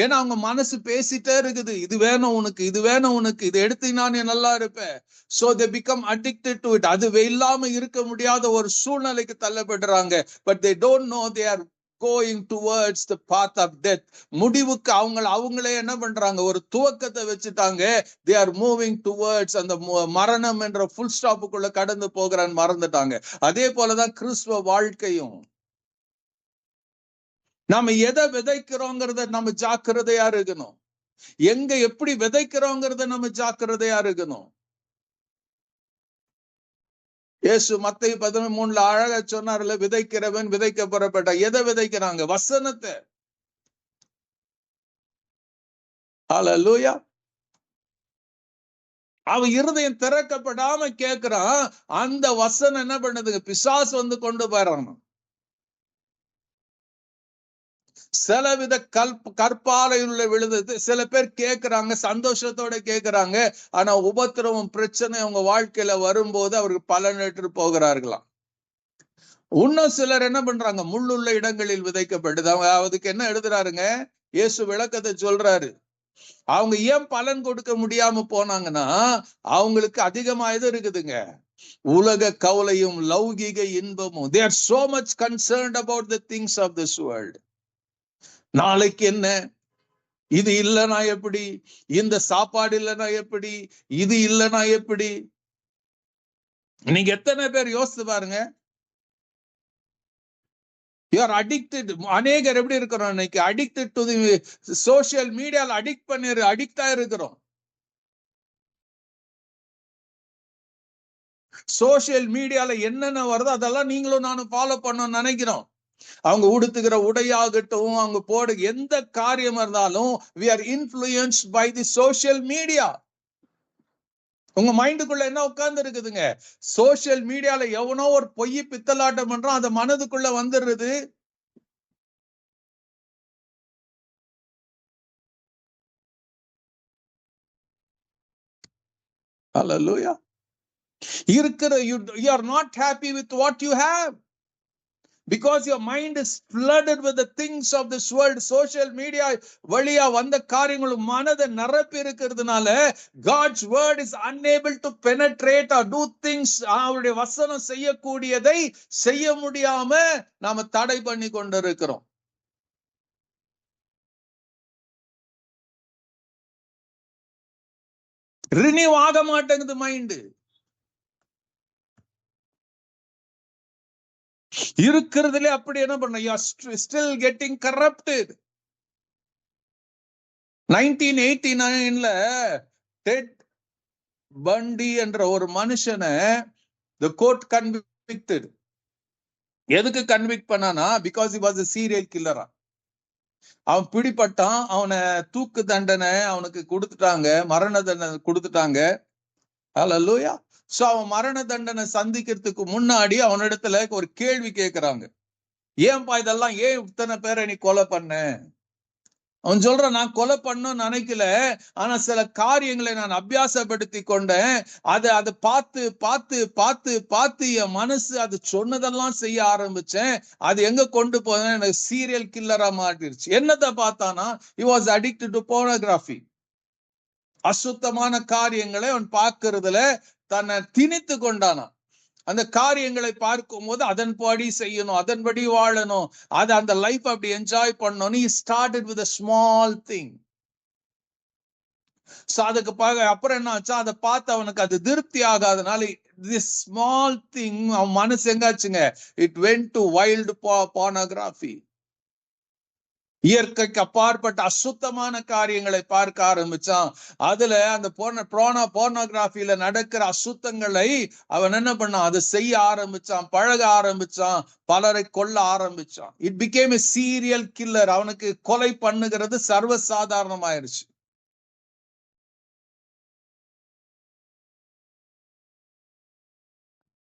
ஏன்னா அவங்க மனசு பேசிட்டே இருக்குது, இது வேணும் உனக்கு, இது வேணும் உனக்கு, இது எடுத்தீங்கன்னா நீ நல்லா இருப்ப. So they become addicted to it. அது இல்லாம இருக்க முடியாத ஒரு சூழ்நிலைக்கு தள்ளப்படுறாங்க. But they don't know they are going towards the path of death. முடிவுக்கு அவங்களே என்ன பண்றாங்க? ஒரு துவக்கத்தை வச்சுட்டாங்க. They are moving towards அந்த மரணம் என்ற full ஸ்டாப்புக்குள்ள கடந்து போகிறான்னு மறந்துட்டாங்க. அதே போலதான் கிறிஸ்துவ வாழ்க்கையும். நாம எதை விதைக்கிறோங்கிறத நம்ம ஜாக்கிரதையா இருக்கணும். எங்க எப்படி விதைக்கிறோங்கிறத நம்ம ஜாக்கிரதையா இருக்கணும். இயேசு மத்தேயு 13 அழகா சொன்னார்ல, விதைக்கிறவன் விதைக்க புறப்பட்டா. எதை விதைக்கிறாங்க? வசனத்தை. ஹல்லேலூயா. அவன் இருதயம் திறக்கப்படாம கேட்கிறான். அந்த வசனம் என்ன பண்ணுதுங்க? பிசாசு வந்து கொண்டு போறான். சிலவித கற்பாலையுள்ள விழுது. சில பேர் கேட்கிறாங்க, சந்தோஷத்தோட கேட்கிறாங்க. ஆனா உபத்திரவம் பிரச்சனை அவங்க வாழ்க்கையில வரும்போது அவருக்கு பலனற்று போகிறார்களாம். இன்னும் சிலர் என்ன பண்றாங்க? முள்ளுள்ள இடங்களில் விதைக்கப்பட்டது. அவங்க அதுக்கு என்ன எழுதுறாருங்க? இயேசு விளக்கத்தை சொல்றாரு. அவங்க ஏன் பலன் கொடுக்க முடியாம போனாங்கன்னா, அவங்களுக்கு அதிகமா இது இருக்குதுங்க, உலக கவலையும் லௌகிக இன்பமும். They are so much concerned about the things of this world. நாளைக்கு என்ன, இது இல்லைனா எப்படி, இந்த சாப்பாடு இல்லைனா எப்படி, இது இல்லைனா எப்படி. நீங்க எத்தனை பேர் யோசித்து பாருங்க. You are addicted. அநேகர் எப்படி இருக்கிறோம் இன்னைக்கு? addicted to the social media, addict ஆயிருக்கிறோம். சோசியல் மீடியால என்னென்ன வருதோ அதெல்லாம் நீங்களும் நானும் ஃபாலோ பண்ணணும்னு நினைக்கிறோம். அவங்க உடுத்துகிற உடையாகட்டும், அவங்க போடு எந்த காரியம் இருந்தாலும் we are influenced by the social media. உங்க மைண்டுக்குள்ள என்ன உட்கார்ந்து இருக்குதுங்க? சோசியல் மீடியால எவனோ ஒரு பொய் பித்தலாட்டம் பண்றான், அந்த மனதுக்குள்ள வந்துடுறது. Hallelujah. You are not happy with what you have. Because your mind is flooded with the things of this world. Social media வழியா வந்த காரியங்களும் மனதை நிரப்பி இருக்கிறதுனால God's word is unable to penetrate or do things. அவருடைய வசனம் செய்யக்கூடியதை செய்ய முடியாம நாம தடை பண்ணி கொண்டிருக்கிறோம். ரினியூ ஆக மாட்டேங்குது மைண்டு. இருக்கிறதுல அப்படி என்ன பண்ண? you are still getting corrupted. 1989ல டெட் பண்டி என்ற ஒரு மனுஷனை the court convicted. எதுக்கு கன்விக்ட் பண்ணானா? because he was a serial killer. அவன் பிடிபட்டான், அவனை தூக்கு தண்டனை அவனுக்கு கொடுத்துட்டாங்க, மரண தண்டனை கொடுத்துட்டாங்க. ஹல்லேலூயா. சோ அவன் மரண தண்டனை சந்திக்கிறதுக்கு முன்னாடி அவனிடத்துல ஒரு கேள்வி கேட்கிறாங்க, ஏன்பா இதெல்லாம், ஏன் இத்தனை பேரை நீ கொலை பண்ண? அவன் சொல்றான், நான் கொலை பண்ணணும்னு நினைக்கல, ஆனா சில காரியங்களை நான் அபியாசப்படுத்தி கொண்டேன். அதை பார்த்து பார்த்து பார்த்து பார்த்து என் மனசு அது சொன்னதெல்லாம் செய்ய ஆரம்பிச்சேன். அது எங்க கொண்டு போன எனக்கு சீரியல் கில்லரா மாட்டிருச்சு. என்னத்தை பார்த்தானா, he was addicted to pornography. அசுத்தமான காரியங்களை அவன் பார்க்கறதுல தன்னை திணித்து கொண்டானா. அந்த காரியங்களை பார்க்கும் போது அதன்படி செய்யணும், அதன்படி வாழணும், அது அந்த லைஃப் அப்படி என்ஜாய் பண்ணணும். he started with a small thing. So அதுக்கு அப்புறம் என்ன ஆச்சா, அதை பார்த்து அவனுக்கு அது திருப்தி ஆகாதனால this small thing அவன் மனசு எங்காச்சுங்க, it went to wild pornography. இயற்கைக்கு அப்பாற்பட்ட அசுத்தமான காரியங்களை பார்க்க ஆரம்பிச்சான். அதுல அந்த போர்னோகிராஃபில நடக்கிற அசுத்தங்களை அவன் என்ன பண்ணான், அதை செய்ய ஆரம்பிச்சான், பழக ஆரம்பிச்சான், பலரை கொல்ல ஆரம்பிச்சான். It became a serial killer. அவனுக்கு கொலை பண்ணுகிறது சர்வசாதாரணமாயிருச்சு.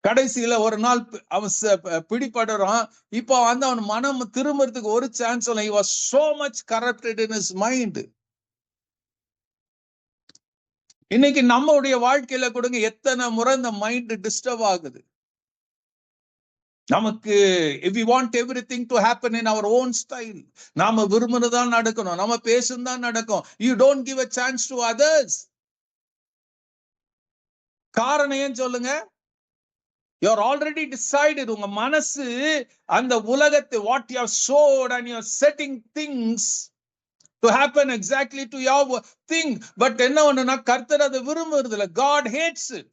கடைசியில ஒரு நாள் அவன் பிடிபடுறான். இப்போ அவன் மனம் திரும்பறதுக்கு ஒரு சான்ஸ் இல்லை. he was so much corrupted in his mind. இன்னைக்கு நம்மளுடைய வாழ்க்கையில கொடுங்க எத்தனை முறை இந்த மைண்ட் டிஸ்டர்ப் ஆகுது. நமக்கு if we want everything to happen in our own style, நாம விரும்புறதுதான் நடக்கணும், நம்ம பேசுதான் நடக்கும். you don't give a chance to others. காரணம் ஏன் சொல்லுங்க, you are already decided. உங்க மனசு அந்த உலகத்தை what you have sowed and you are setting things to happen exactly to your thing. But என்ன ஒண்ணுனா, கர்த்தர் அதை விரும்புறது இல்ல. God hates it.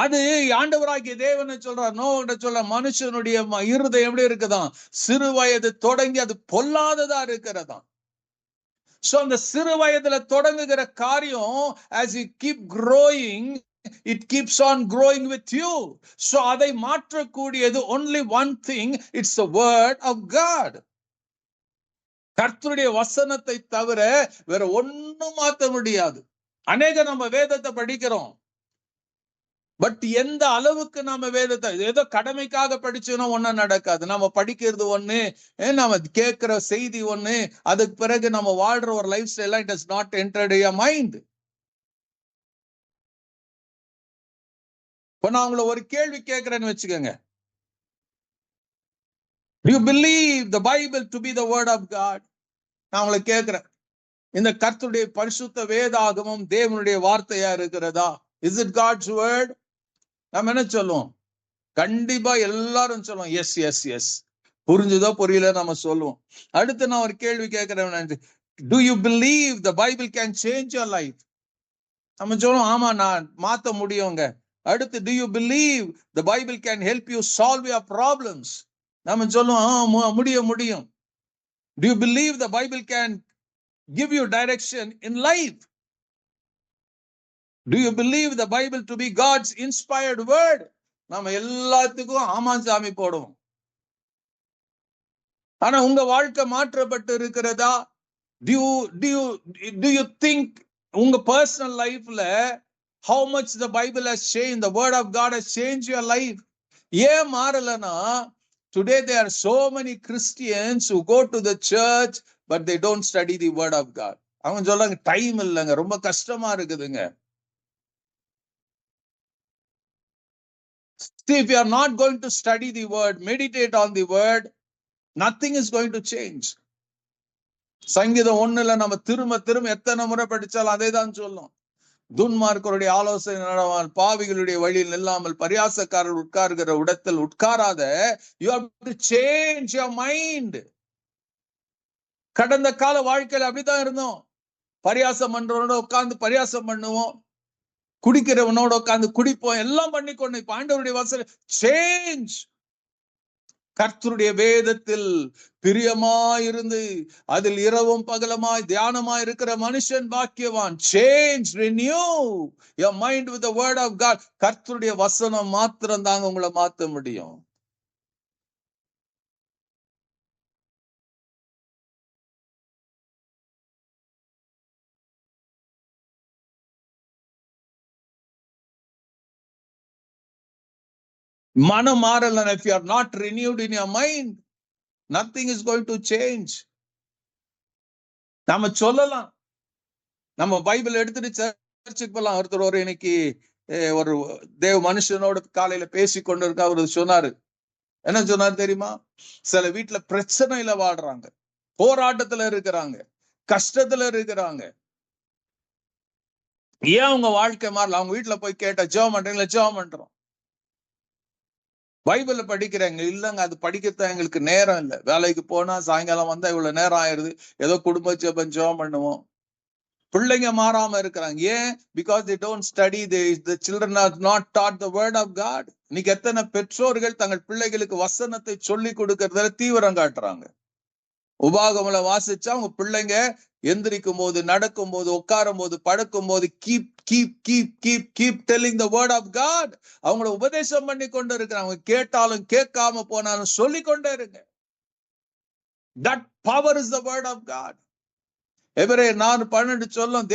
அது ஆண்டவராகிய தேவனை சொல்றார், நோகிட்ட சொல்ற, மனுஷனுடைய இருதயம் எப்படி இருக்குதான், சிறு வயது தொடங்கி அது பொல்லாததா இருக்கிறதா. சோ அந்த சிறு வயதுல தொடங்குகிற காரியம் as you keep growing, it keeps on growing with you. So அதை மாற்றக்கூடியது only one thing, it's the word of God. கர்த்தருடைய வசனத்தை தவிர வேற ஒண்ணும் மாற்ற முடியாது. அநேக நம்ம வேதத்தை படிக்கிறோம், பட் எந்த அளவுக்கு நாம வேதத்தை ஏதோ கடமைக்காக படிச்சோம்னா ஒன்னும் நடக்காது. நம்ம படிக்கிறது ஒண்ணு, நம்ம கேட்கிற செய்தி ஒண்ணு, அதுக்கு பிறகு நம்ம வாழ்ற ஒரு life style it has not entered your mind. இப்ப நான் உங்களை ஒரு கேள்வி கேட்கிறேன்னு வச்சுக்கோங்க, do you believe the Bible to be the word of God? நான் உங்களை கேட்கிறேன், இந்த கர்த்தருடைய பரிசுத்த வேதாகமம் தேவனுடைய வார்த்தையா இருக்கிறதா? Is it God's word? நம்ம என்ன சொல்லுவோம், கண்டிப்பா எல்லாரும் சொல்லுவோம் எஸ் எஸ் எஸ். புரிஞ்சுதோ புரியல நம்ம சொல்லுவோம். அடுத்து நான் ஒரு கேள்வி கேட்கிறேன், do you believe the Bible can change your life? நம்ம சொல்லுவோம் ஆமா நான் மாத்த முடியுங்க. அடுத்து do you believe the Bible can help you solve your problems? நம்ம சொல்லுவோம் முடியும். Do you believe the Bible can give you direction in life? Do you believe the Bible to be God's inspired word? நாம எல்லாத்துக்கும் ஆமா சாமி போடுவோம். ஆனா உங்க வாழ்க்கை மாற்றப்பட்டு இருக்கிறதா? Do you think உங்க பர்சனல் லைஃப்ல how much the Bible has changed, the word of God has changed your life? ஏன் மாறலனா, today there are so many Christians who go to the church but they don't study the word of God. அவங்க சொல்றாங்க time இல்லைங்க, ரொம்ப கஷ்டமா இருக்குதுங்க. See, if you are not going to study the word, meditate on the word, nothing is going to change. சங்கீதம் 1ல நம்ம திரும்ப எத்தனை முறை படிச்சாலும் அதே தான் சொல்லும். துன்மார்க்கருடைய ஆலோசனை நடவால், பாவிகளுடைய வழியில் நில்லாமல், பரியாசக்காரர் உட்கார்கிற இடத்தில் உட்காராத. You have to change your mind. கடந்த கால வாழ்க்கையில அப்படித்தான் இருந்தோம். பரியாசம் பண்றவனோட உட்கார்ந்து பரியாசம் பண்ணுவோம், குடிக்கிறவனோட உட்கார்ந்து குடிப்போம், எல்லாம் பண்ணிக்கொண்டு இப்ப ஆண்டவருடைய வசனம் சேஞ்ச். கர்த்தருடைய வேதத்தில் பிரியமாயிருந்து அதில் இரவும் பகலமாய் தியானமாய் இருக்கிற மனுஷன் பாக்கியவான். Change, renew your mind with the word of God. கர்த்தருடைய வசனம் மாத்திரம் தாங்க உங்களை மாத்த முடியும். மனம் மாறல. If you are not renewed in your mind, nothing is going to change. நாம சொல்லலாம், நம்ம பைபிள் எடுத்துட்டு சர்ச்சுக்கு போலாம். ஒருத்தர் ஒரு இன்னைக்கு ஒரு தேவ மனுஷனோட காலையில பேசி கொண்டு இருக்க அவரு சொன்னாரு. என்ன சொன்னாரு தெரியுமா? சில வீட்டுல பிரச்சனையில வாடுறாங்க, போராட்டத்துல இருக்கிறாங்க, கஷ்டத்துல இருக்கிறாங்க. ஏன் உங்க வாழ்க்கை மாறல? அவங்க வீட்டுல போய் கேட்டா ஜெபம் பண்றீங்களா? ஜெபம் பண்றோம். பைபிள் படிக்கிறாங்க. இல்லங்க, அது படிக்கத்தான் எங்களுக்கு நேரம் இல்லை. வேலைக்கு போனா சாயங்காலம் வந்தா இவ்வளவு நேரம் ஆயிருது. ஏதோ குடும்ப ஜெபம் பண்ணுவோம். பிள்ளைங்க மாறாம இருக்கிறாங்க. ஏன்? Because they don't study, the children are not taught the word of God. இன்னைக்கு எத்தனை பெற்றோர்கள் தங்கள் பிள்ளைகளுக்கு வசனத்தை சொல்லி கொடுக்கறதுல தீவிரம் காட்டுறாங்க. உபாகமல வாசிச்சா அவங்க பிள்ளைங்க எந்திரிக்கும் போது, நடக்கும் போது, உட்காரும் போது, படுக்கும் போது keep telling the word of God. அவங்கள உபதேசம் பண்ணி கொண்டு இருக்கிறாங்க. கேட்டாலும் கேட்காம போனாலும் சொல்லி கொண்டே இருங்க. That power is the word of God. எபிரேயர் 4:12 சொல்லும்,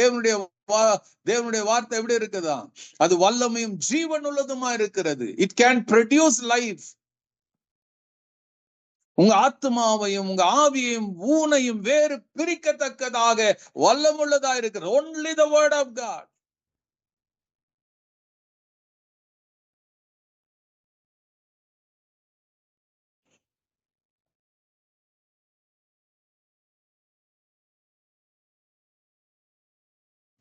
தேவனுடைய வார்த்தை எப்படி இருக்குதா? அது வல்லமையும் ஜீவன் உள்ளதுமா இருக்கிறது. It can produce life. உங்க ஆத்மாவையும் உங்க ஆவியையும் ஊனையும் வேறு பிரிக்கத்தக்கதாக வல்லமுள்ளதா இருக்கிறது. only the word of God.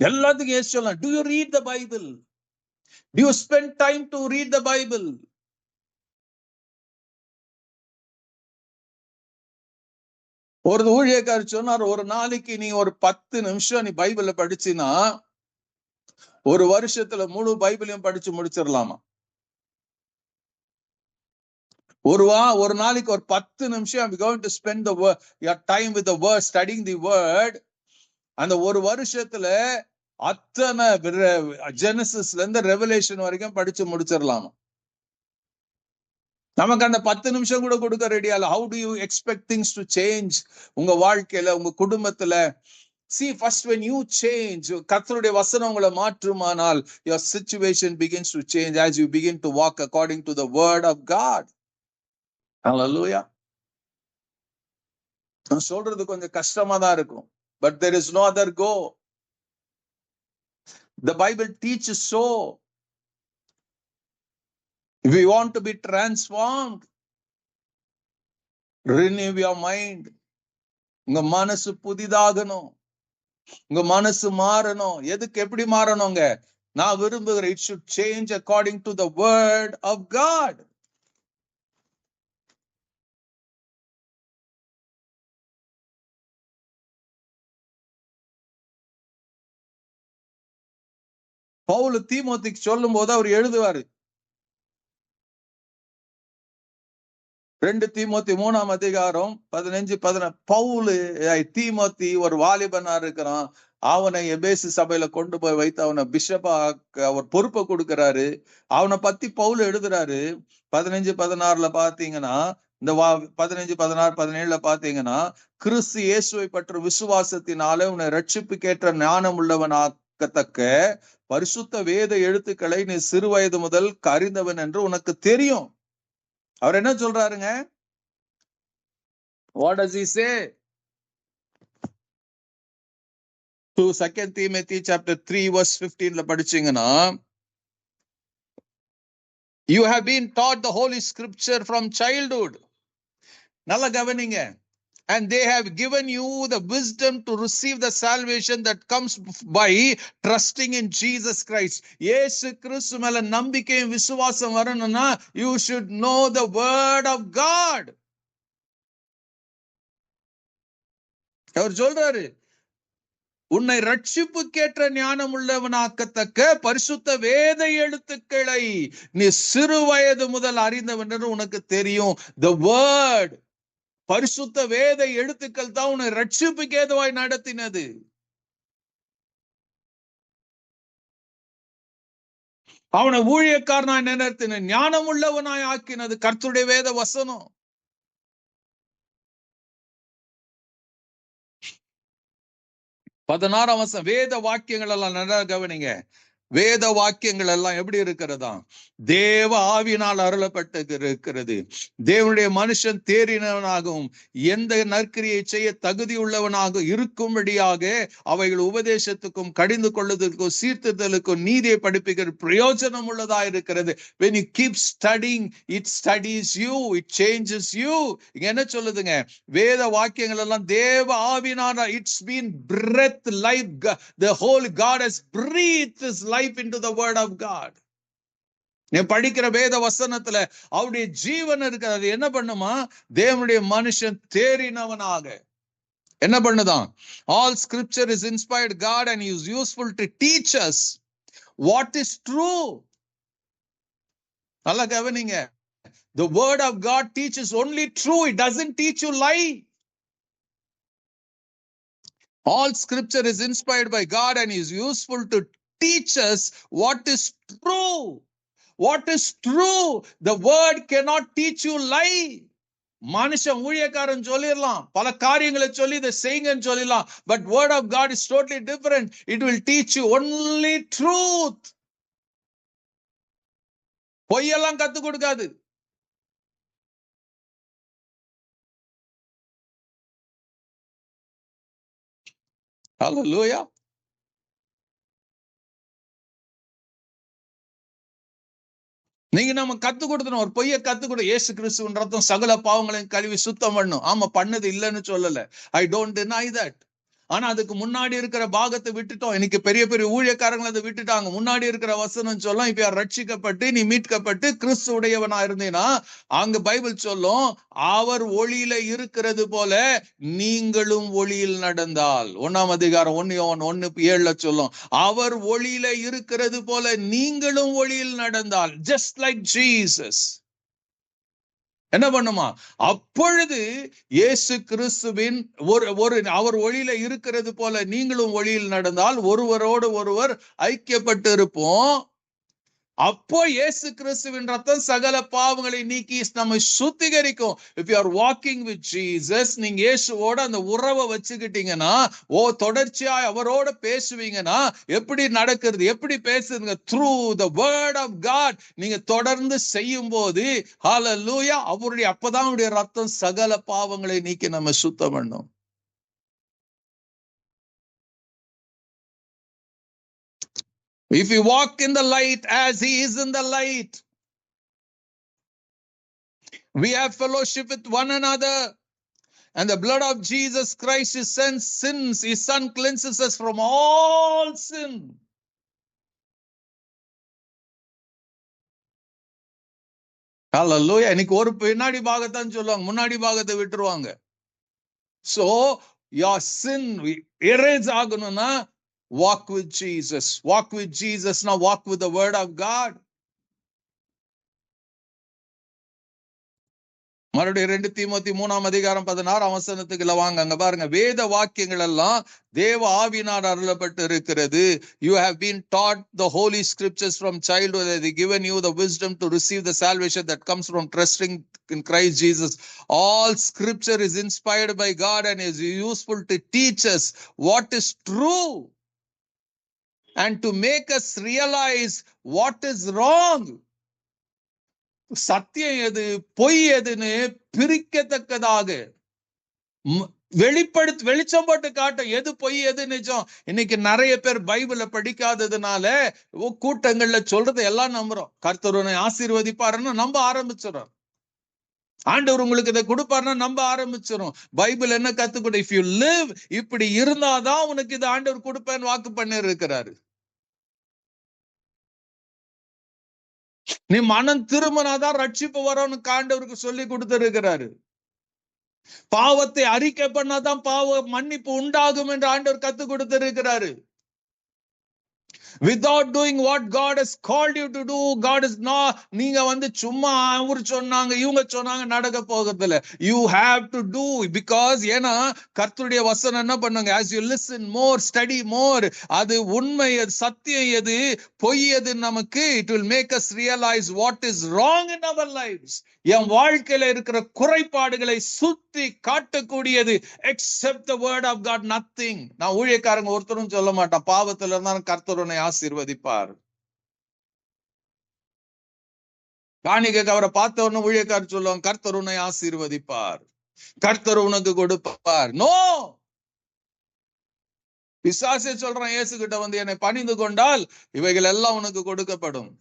எல்லாத்துக்கும் ஏன் சொல்லலாம்? do you read the Bible? do you spend time to read the Bible? ஒரு ஊழியக்காரர் சொன்னார், ஒரு நாளைக்கு நீ ஒரு 10 நிமிஷம் நீ பைபிள படிச்சினா ஒரு வருஷத்துல முழு பைபிளையும் படிச்சு முடிச்சிடலாமா? ஒரு நாளைக்கு ஒரு 10 நிமிஷம் I'm going to spend your time with the word, studying the word. அந்த ஒரு வருஷத்துல அத்தனை ஜெனசிஸ்ல இருந்து ரெவலேஷன் வரைக்கும் படிச்சு முடிச்சிடலாமா? நமக்கு அந்த 10 நிமிஷம் கூட கொடுக்க ரெடியால. how do you expect things to change? உங்க வாழ்க்கையில, உங்க குடும்பத்துல. See, first when you change, கர்த்தருடைய வசனம் உங்களை மாற்றுமானால், your situation begins to change as you begin to walk according to the word of God. Hallelujah. நான் சொல்றது கொஞ்சம் கஷ்டமா தான் இருக்கும். But there is no other go. The Bible teaches so. If you want to be transformed, renew your mind. உங்க மனசு புதிதாகணும், உங்க மனசு மாறணும். எதுக்கு, எப்படி மாறணுங்க? நான் விரும்புகிறேன், it should change according to the word of God. Pavul தீமோத்திக்கு சொல்லும் போது அவர் எழுதுவாரு, 2 தீமோத்தி 3:15-16. பவுல் தீமோத்தி ஒரு வாலிபனா இருக்கிறான். அவனை எபேசு சபையில கொண்டு போய் வைத்து அவனை பிஷப்பா அவர் பொறுப்பை கொடுக்கிறாரு. அவனை பத்தி பவுல் எழுதுறாரு. 15-16 பாத்தீங்கன்னா, இந்த 15-16-17 பாத்தீங்கன்னா, கிறிஸ்து இயேசுவை பற்றி விசுவாசத்தினாலே உன்னை ரட்சிப்புக்கேற்ற ஞானம் உள்ளவனாக்கத்தக்க பரிசுத்த வேத எழுத்துக்களை நீ சிறு வயது முதல் அறிந்தவன் என்று உனக்கு தெரியும். அவர் என்ன சொல்றாருங்க? What does he say? To 2 Timothy chapter 3 verse 15 படிச்சீங்கன்னா, you have been taught the holy scripture from childhood. நல்லா கவனிங்க. And they have given you the wisdom to receive the salvation that comes by trusting in Jesus Christ. இயேசு கிறிஸ்து மேல நம்பிக்கையும் விசுவாசம் வரணும்னா, you should know the word of God. அவர் சொல்றாரு, உன்னை ரட்சிப்புக்கேற்ற ஞானம் உள்ளவனாக்கத்தக்க பரிசுத்த வேத எழுத்துக்களை நீ சிறு வயது முதல் அறிந்தவன் என்று உனக்கு தெரியும். The word, பரிசுத்த வேத எழுத்துக்கள் தான் உன்னை ரட்சிப்புக்கு ஏதுவாய் நடத்தினது. அவனை ஊழியக்காரனாய் நினைத்தின, ஞானம் உள்ளவனாய் ஆக்கினது கர்த்தருடைய வேத வசனம். பதினாறாம் வசனம், வேத வாக்கியங்கள் எல்லாம் நல்லா கவனிங்க. வேத வாக்கியங்கள் எல்லாம் எப்படி இருக்கிறதா? தேவ ஆவியினால் அருளப்பட்டு இருக்கிறது. தேவனுடைய மனுஷன் தேறினவனாகவும் எந்த நற்கிரியை செய்ய தகுதி உள்ளவனாக இருக்கும்படியாக அவைகள் உபதேசத்துக்கும் கடிந்து கொள்ளுதலுக்கும் சீர்திருத்தலுக்கும் நீதியை படிப்பிக்கிற பிரயோஜனம் உள்ளதா இருக்கிறது. when you keep studying, it studies you, it changes you. இங்க என்ன சொல்லுதுங்க? வேத வாக்கியங்கள் எல்லாம் தேவ ஆவியினால், it's been breath, life, the whole God has breathed his life into the word of God. நீ படிக்கிற வேத வசனத்துல அவருடைய ஜீவன் இருக்கிறது. என்ன பண்ணுமா? தேவனுடைய மனுஷன் தேறினவனாக என்ன பண்ணுதான்? All scripture is inspired God and is useful to teach us what is true. நல்லா கவனிங்க. The word of God teaches only true. It doesn't teach you lie. All scripture is inspired by God and is useful to teach us what is true. What is true? The word cannot teach you lie. மனுஷன் ஊழியக்காரன் சொல்லிடலாம், பல காரியங்களை சொல்லி இதை செய்யுங்கன்னு சொல்லிடலாம். But word of God is totally different. It will teach you only truth. பொய்யெல்லாம் கத்து கொடுக்காது. Hallelujah. நீங்க நம்ம கத்து கொடுத்தணும். ஒரு பொய்ய கத்து கொடு. இயேசு கிறிஸ்துவின் ரத்தம் சகல பாவங்களையும் கழுவி சுத்தம் பண்ணும். ஆமா, பண்ணது இல்லைன்னு சொல்லல. I don't deny that. ஆனா அதுக்கு முன்னாடி இருக்கிற பாகத்தை விட்டுட்டோம். இன்னைக்கு பெரிய பெரிய ஊழியக்காரங்களை அதை விட்டுட்டாங்க. முன்னாடி இருக்கிற வசனம் சொல்லும், இப்ப ரட்சிக்கப்பட்டு நீ மீட்கப்பட்டு கிறிஸ்து உடையவனா இருந்தீனா, அங்க பைபிள் சொல்லும், அவர் ஒளியில இருக்கிறது போல நீங்களும் ஒளியில் நடந்தால். 1ஆம் அதிகாரம் 1:7 சொல்லும், அவர் ஒளியில இருக்கிறது போல நீங்களும் ஒளியில் நடந்தால். Just like Jesus. என்ன பண்ணுமா? அப்பொழுது இயேசு கிறிஸ்துவின் அவர் ஒளியில இருக்கிறது போல நீங்களும் ஒளியில் நடந்தால் ஒருவரோடு ஒருவர் ஐக்கியப்பட்டு இருப்போம். அப்போ இயேசு கிறிஸ்துவின் ரத்தம் சகல பாவங்களை நீக்கி நம்ம சுத்திகரிக்கும். If you are walking with Jesus, நீங்க இயேசுவோட அந்த உறவை வச்சுக்கிட்டீங்கன்னா, தொடர்ச்சியா அவரோட பேசுவீங்கன்னா, எப்படி நடக்கிறது, எப்படி பேசுதுங்க? Through the word of God. நீங்க தொடர்ந்து செய்யும் போது, ஹalleluya, அவருடைய அப்பதான் அவருடைய ரத்தம் சகல பாவங்களை நீக்கி நம்ம சுத்தம் பண்ணும். If you walk in the light as he is in the light, we have fellowship with one another, and the blood of Jesus Christ, his son cleanses us from all sin. Hallelujah. இன்னைக்கு ஒரு பின்னாடி பாகத்தான் சொல்லுவாங்க, முன்னாடி பாகத்தை விட்டுருவாங்க. So your sin erase ஆகணும்னா walk with Jesus. Walk with Jesus. Now walk with the word of God. மறுபடியும் 2 தீமோத்தி 3ஆம் அதிகாரம் 16ஆம் வசனத்துக்குள்ள வாங்க. அங்க பாருங்க, வேத வாக்கியங்கள் எல்லாம் தேவ ஆவியினால் அருளப்பட்டு இருக்கிறது. You have been taught the holy scriptures from childhood. They have given you the wisdom to receive the salvation that comes from trusting in Christ Jesus. All scripture is inspired by God and is useful to teach us what is true and to make us realize what is wrong. சத்தியம் எது பொய் எதுன்னு பிரிக்கத்தக்கதாக வெளிச்சம் போட்டு காட்ட, எது பொய் எது நிஜம். இன்னைக்கு நிறைய பேர் பைபிளை படிக்காததுனால கூட்டங்கள்ல சொல்றது எல்லாம் நம்புறோம். கர்த்தர் உன்னை ஆசீர்வதிப்பாருன்னு நம்ப ஆரம்பிச்சிடும். ஆண்டவர் உங்களுக்கு இதை கொடுப்பாருன்னா நம்ப ஆரம்பிச்சிடும். பைபிள் என்ன கத்துக்கூட, இஃப் யூ லிவ், இப்படி இருந்தாதான் உனக்கு இது ஆண்டவர் கொடுப்பேன்னு வாக்கு பண்ணி இருக்கிறாரு. நீ மனம் திரும்பினாதான் ரட்சிப்பு வரும்னு ஆண்டவருக்கு சொல்லி கொடுத்திருக்கிறாரு. பாவத்தை அறிக்கை பண்ணாதான் பாவ மன்னிப்பு உண்டாகும் என்று ஆண்டவர் கத்து கொடுத்திருக்கிறாரு. Without doing what God has called you to do, God is not, நீங்க வந்து சும்மா அவர் சொன்னாங்க இவங்க சொன்னாங்க நடக்க போகிறது இல்ல. You have to do, because ஏன்னா கர்த்தருடைய வசனம் என்ன பண்ணுங்க, as you listen more, study more, அது உண்மை எது, சத்தியம் எது, பொய் எது, நமக்கு it will make us realize what is wrong in our lives. என் வாழ்க்கையில இருக்கிற குறைபாடுகளை சுத்தி காட்டக்கூடியது. Except the word of God, nothing. நான் ஊழியக்காரங்க ஒருத்தரும் சொல்ல மாட்டான், பாவத்துல இருந்தாலும் கர்த்தர் உன்னை ஆசீர்வதிப்பார். காணிக்கைக்கு அவரை பார்த்த உடனே ஊழியக்காரர் சொல்லுவாங்க, கர்த்தர் உன்னை ஆசீர்வதிப்பார், கர்த்தர் உனக்கு கொடுப்பார். நோ, பிசாசே சொல்றான் இயேசு கிட்ட வந்து, என்னை பணிந்து கொண்டால் இவைகள் எல்லாம் உனக்கு கொடுக்கப்படும்.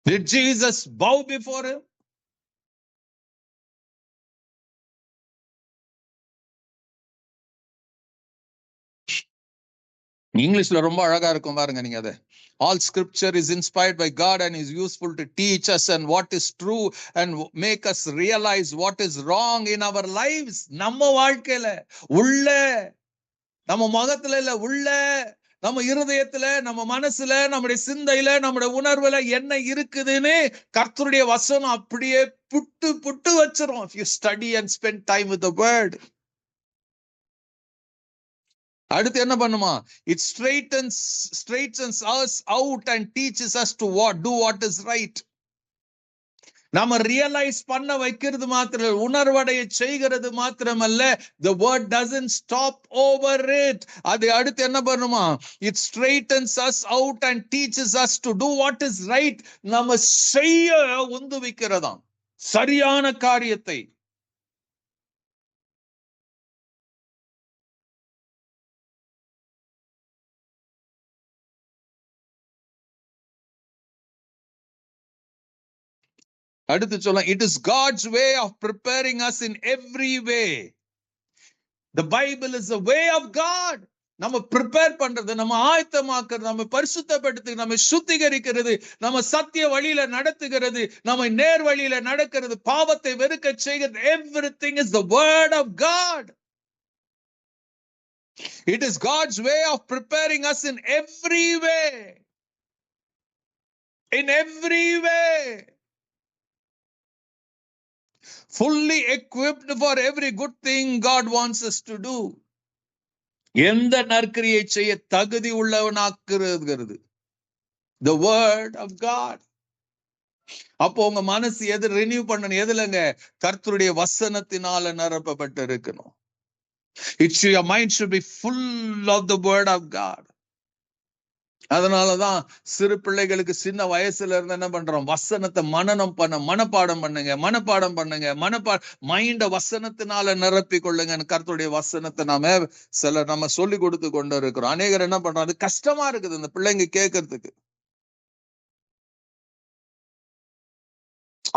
Did Jesus bow before him? இங்கிலீஷ்ல ரொம்ப அழகா இருக்கும் பாருங்க நீங்க அதை. All scripture is inspired by God and is useful to teach us and what is true and make us realize what is wrong in our lives. நம்ம வாழ்க்கையில உள்ள, நம்ம முகத்துல இல்ல, உள்ள நம்ம இருதயத்துல, நம்ம மனசுல, நம்முடைய சிந்தையில, நம்முடைய உணர்வுல என்ன இருக்குதுன்னு கர்த்தருடைய வசனம் அப்படியே புட்டு புட்டு வச்சிரும். If you study and spend time with the word. அடுத்து என்ன பண்ணுமா? It straightens us out and teaches us to do what is right. நாம ரியலைஸ் பண்ண வைக்கிறது மாத்திரம், உணர்வடைய செய்கிறது மாத்திரமல்ல, the word doesn't stop over it. அது அடுத்து என்ன பண்ணுமா? It straightens us out and teaches us to do what is right. நாம செய்ய உந்து வைக்கிறதாம் சரியான காரியத்தை. அடுத்து சொல்ல, it is God's way of preparing us in every way. The Bible is the way of God. நம்ம ப்ரிப்பேர் பண்றது, நம்ம ஆயத்தமாக்குறது, நம்ம பரிசுத்தப்படுத்து, நம்ம சுத்திகரிக்கிறது, நம்ம சத்திய வழியில நடத்துகிறது, நம்ம நேர் வழியில நடக்கிறது, பாவத்தை வெறுக்க செய்கிறது. Everything is the word of God. It is God's way of preparing us in every way. In every way. Fully equipped for every good thing God wants us to do. எந்த நற்கிரியை செய்ய தகுதி உள்ளவனாக்குறது the word of God. அப்போ உங்க மனசு எது renew பண்ணணும்? எதுலங்க? கர்த்தருடைய வசனத்தினால நிரப்பப்பட்டு இருக்கணும். Your mind should be full of the word of God. அதனாலதான் சிறு பிள்ளைகளுக்கு சின்ன வயசுல இருந்து என்ன பண்றோம்? வசனத்தை மனப்பாடம் பண்ணுங்க. மைண்ட வசனத்தினால நிரப்பி கொள்ளுங்க. கர்த்தருடைய வசனத்தை நம்ம சொல்லி கொடுத்து கொண்டு இருக்கிறோம். அநேகர் என்ன பண்றோம்? அது கஷ்டமா இருக்குது இந்த பிள்ளைங்க கேட்கறதுக்கு.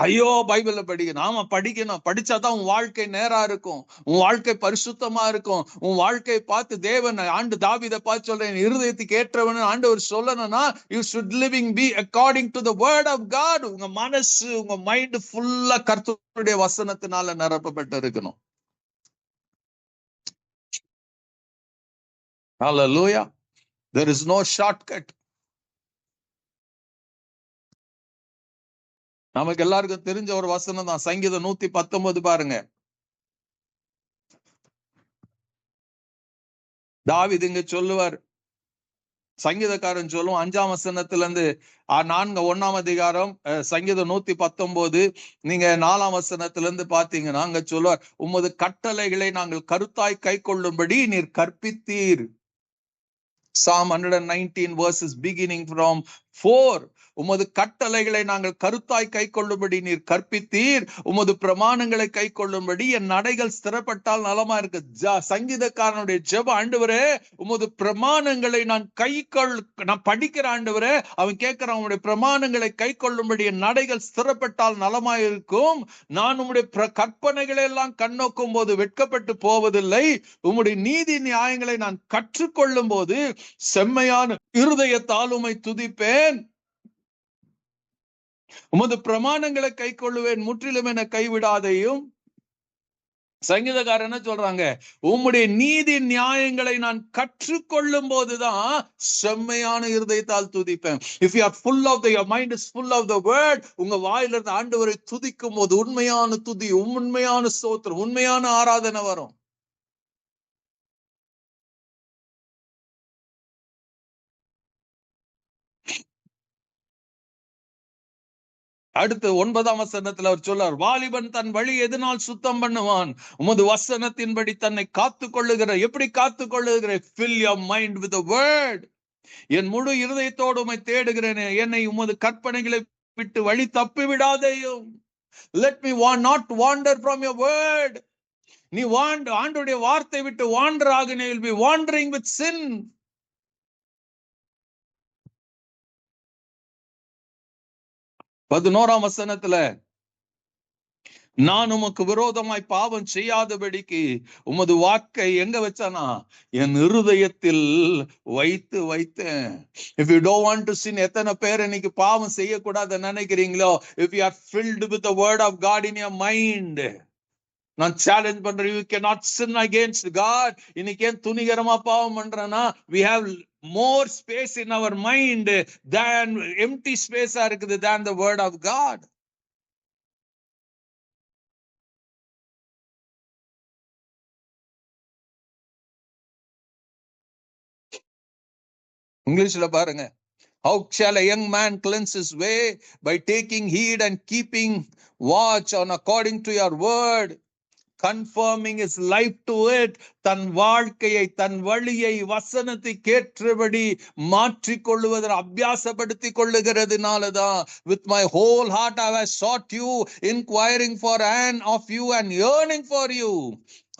ஐயோ பைபிள படிக்கணும். ஆமா படிக்கணும். படிச்சாதான் உன் வாழ்க்கை நேரா இருக்கும், உன் வாழ்க்கை பரிசுத்தமா இருக்கும். உன் வாழ்க்கையை பார்த்து தேவன் தாவீதை பார்த்து சொல்றேன், இருதயத்துக்கு ஏற்றவன் ஆண்டவர் சொல்லணும்னா you should living be according to the word of God. உங்க மனசு, உங்க மைண்ட் ஃபுல்லா கர்த்தருடைய வசனத்தினால நிரப்பப்பட்டு இருக்கணும். Hallelujah. There is no shortcut. நமக்கு எல்லாருக்கும் தெரிஞ்ச ஒரு வசனம் தான், சங்கீதம் 119 பாருங்க. தாவீது இங்க சொல்லுவார், சங்கீதக்காரன் சொல்லுவோம் 5ஆம் வசனத்துல இருந்து 1ஆம் அதிகாரம் சங்கீதம் 119 நீங்க 4ஆம் வசனத்துல இருந்து பாத்தீங்கன்னா அங்க சொல்லுவார், உமது கட்டளைகளை நாங்கள் கருத்தாய் கை கொள்ளும்படி நீர் கற்பித்தீர். Psalm 119 verses beginning from 4. உமது கட்டளைகளை நாங்கள் கருத்தாய் கை கொள்ளும்படி நீர் கற்பித்தீர். உமது பிரமாணங்களை கை கொள்ளும்படி என் நடைகள் ஸ்திரப்பட்டால் நலமா இருக்கு. சங்கீதக்காரனுடைய ஜெபம், ஆண்டவரே உமது பிரமாணங்களை நான் படிக்கிற ஆண்டவரே, அவன் கேட்கிறான், உங்களுடைய பிரமாணங்களை கை கொள்ளும்படி என் நடைகள் ஸ்திரப்பட்டால் நலமா இருக்கும். நான் உம்முடைய கற்பனைகளை எல்லாம் கண்ணோக்கும் போது வெட்கப்பட்டு போவதில்லை. உம்முடைய நீதி நியாயங்களை நான் கற்றுக்கொள்ளும் போது செம்மையான இருதயத்தால் உம்மை துதிப்பேன். உமது பிரமாணங்களை கை கொள்ளுவேன், முற்றிலும் என கைவிடாதையும். சங்கீதக்காரர் என்ன சொல்றாங்க? உம்முடைய நீதி நியாயங்களை நான் கற்றுக்கொள்ளும் போதுதான் செம்மையான இருதயத்தால் துதிப்பேன். If you are full of your mind is full of the word, உங்க வாயில இருந்து ஆண்டவரை துதிக்கும் போது உண்மையான துதி, உண்மையான ஸ்தோத்திரம், உண்மையான ஆராதனை வரும். அடுத்து 9ஆம் வசனத்துல அவர் சொல்றார், வாலிபன் தன் வழி எதனால் சுத்தம் பண்ணுவான்? உமது வசனத்தின்படி தன்னை காத்து கொள்ளுகிற. எப்படி காத்து கொள்ளுகிற? Fill your mind with the word. என் முழு இருதயத்தோடு உம்மை தேடுகிறேனே, என்னை உமது கற்பனைகளை விட்டு வழி தப்பி விடாதேயும். Let me not wander from your word. நீ ஆண்டவருடைய வார்த்தை விட்டு wander ஆகினே, will be wandering with sin. பதினோராம் வசனத்துல, நான் உமக்கு விரோதமாய் பாவம் செய்யாதபடிக்கு உமது வாக்கை எங்க வச்சானா, என் இருதயத்தில் வைத்து வைத்தேன். If you don't want to sin, எத்தனை பேர் இன்னைக்கு பாவம் செய்யக்கூடாது நினைக்கிறீங்களோ? If you are filled with the word of God in your mind, நான் சேலஞ்ச் பண்றேன், you cannot sin against God. இன்னைக்கு ஏன் துணிகரமா பாவம் பண்றேன்னா, we have more space in our mind than empty space இருக்குது than the word of God. இங்கிலீஷ்ல பாருங்க, how shall a young man cleanse his way? By taking heed and keeping watch on according to your word, confirming his life to it. தன் வாழ்க்கையை, தன் வழியை வசனத்தை கேற்றபடி மாற்றிக்கொள்ளுவதை அபியாசப்படுத்திக் கொள்ளுகிறதுனாலதான். With my whole heart I have sought you, inquiring for an of you and yearning for you.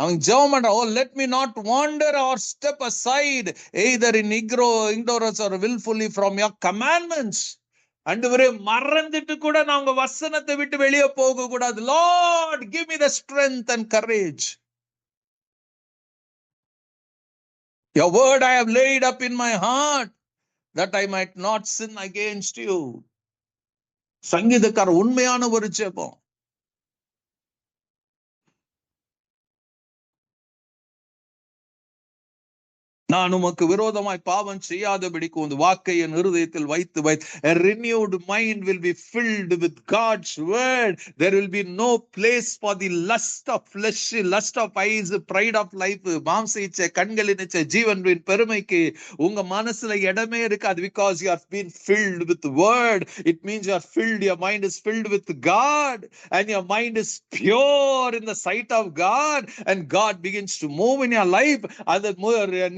அவன் ஜெபம் பண்றான், oh let me not wander or step aside either in ignorance or willfully from your commandments. ஆண்டவரே, மறந்துட்டு கூட நான் உங்க வசனத்தை விட்டு வெளியே போக கூடாது. Lord, give me the strength and courage. Your word I have laid up in my heart that I might not sin against you. சங்கீதக்காரர் உண்மையான ஒரு ஜெபம். நான் உமக்கு விரோதமாய் பாவம் செய்யாதபடிக்கு உன் வாக்கை என் இருதயத்தில் வைத்து வைத்து. A renewed mind will be filled with God's word. There will be no place for the lust of flesh, lust of eyes, pride of life. மாம்ச இச்சை, கண்களின் இச்சை, ஜீவனின் பெருமைக்கு உங்க மனசுல இடமே இருக்காது. Because you have been filled with the word. It means you are filled, your mind is filled with God, and your mind is pure in the sight of God, and God begins to move in your life. அது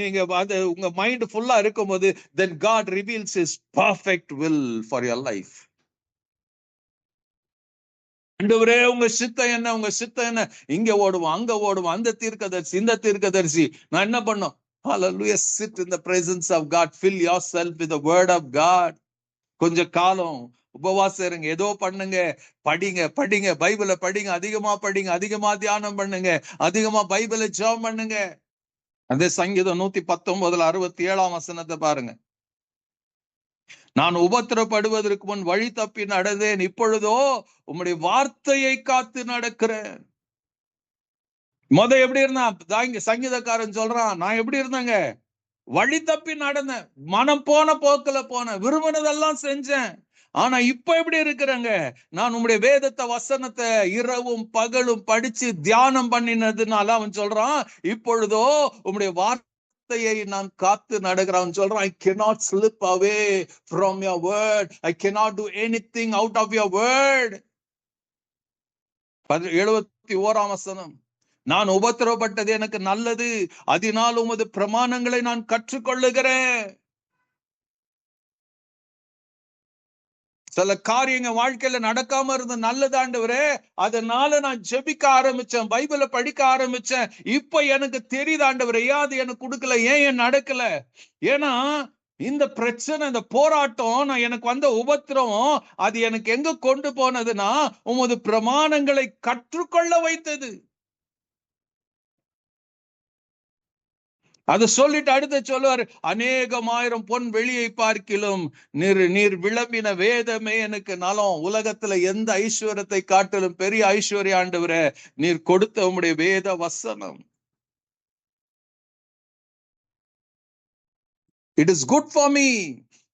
நீங்க உங்க mind ஃபுல்லா இருக்கும்போது, then God reveals his perfect will for your life. ஆண்டவரே, உங்க சித்தம் என்ன, உங்க சித்தம் என்ன? இங்க ஓடுவோம், அங்க ஓடுவோம், அந்த தீர்க்கதரிசி, இந்த தீர்க்கதரிசி. நான் என்ன பண்ணோம்? Hallelujah, sit in the presence of God, fill yourself with the word of God. கொஞ்ச காலம் உபவாசம் இருங்க, ஏதோ பண்ணுங்க, படிங்க படிங்க, பைபிளை படிங்க, அதிகமா படிங்க, அதிகமா தியானம் பண்ணுங்க, அதிகமா பைபிளை ஜெபம் பண்ணுங்க. அதே சங்கீதம் 119:67 வசனத்தை பாருங்க. நான் உபத்திரப்படுவதற்கு முன் வழி தப்பி நடந்தேன், இப்பொழுதோ உம்முடைய வார்த்தையை காத்து நடக்கிறேன். எப்படி இருந்தான் சங்கீதக்காரன் சொல்றான், நான் எப்படி இருந்தேங்க? வழி தப்பி நடந்தேன், மனம் போன போக்குல போனேன், விரும்பினதெல்லாம் செஞ்சேன். ஆனா இப்ப எப்படி இருக்கிறாங்க? நான் உம்முடைய வேதத்தை, வசனத்தை இரவும் பகலும் படிச்சு தியானம் பண்ணினதுனால அவன் சொல்றான், இப்பொழுதோ உம்முடைய வார்த்தையை நான் காத்து நடக்கிறேன் சொல்றான். I cannot slip away from your word. I cannot do anything out of your word. 71ஆம் வசனம், நான் உபத்திரவப்பட்டது எனக்கு நல்லது, அதனால் உமது பிரமாணங்களை நான் கற்றுக்கொள்ளுகிறேன். சில காரியங்க வாழ்க்கையில நடக்காம இருந்த நல்லது ஆண்டவரே, அதனால நான் ஜெபிக்க ஆரம்பிச்சேன், பைபிளை படிக்க ஆரம்பிச்சேன். இப்ப எனக்கு தெரியுது ஆண்டவரே, ஏன் அது எனக்கு கொடுக்கல, ஏன் நடக்கல? ஏன்னா இந்த பிரச்சனை, இந்த போராட்டம், நான் எனக்கு வந்த உபத்திரவம், அது எனக்கு எங்க கொண்டு போனதுன்னா உமது பிரமாணங்களை கற்றுக்கொள்ள வைத்தது. அதை சொல்லிட்டு அடுத்த சொல்லுவார், அநேகமாயிரம் பொன் வெளியை பார்க்கிலும் நீர் விளம்பின வேதமே எனக்கு நலம். உலகத்துல எந்த ஐஸ்வர்யத்தை காட்டிலும் பெரிய ஐஸ்வர்ய ஆண்டவரே நீர் கொடுத்த உம்முடைய வேத வசனம். It is good for me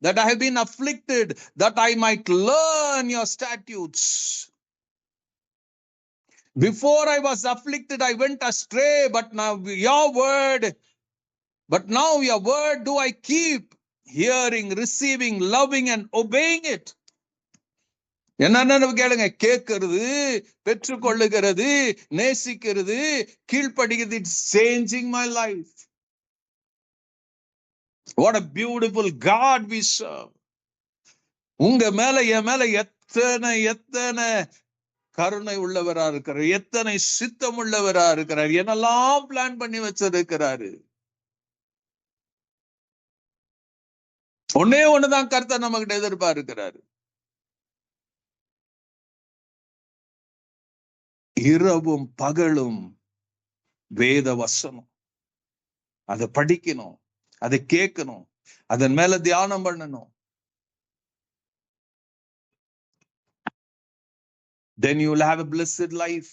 that I have been afflicted, that I might learn your statutes. Before I was afflicted, I went astray, but now your word do I keep, hearing, receiving, loving and obeying it. என்னன்னு கேளுங்க, கேட்கிறது, பெற்றுக்கொள்ளுகிறது, நேசிக்கிறது, கீழ்ப்படுகிறது. It's changing my life. What a beautiful God we serve. உங்க மேல என் மேல எத்தனை எத்தனை கருணை உள்ளவரா இருக்கிறார், எத்தனை சித்தம் உள்ளவரா இருக்கிறார், என்னெல்லாம் பிளான் பண்ணி வச்சிருக்கிறாரு. ஒன்னே ஒண்ணுதான் கர்த்தர் நம்ம கிட்ட எதிர்பார்க்கிறாரு. இரவும் பகலும் வேத வசனம், அதை படிக்கணும், அதை கேட்கணும், அதன் மேல தியானம் பண்ணணும். Then you will have a blessed life.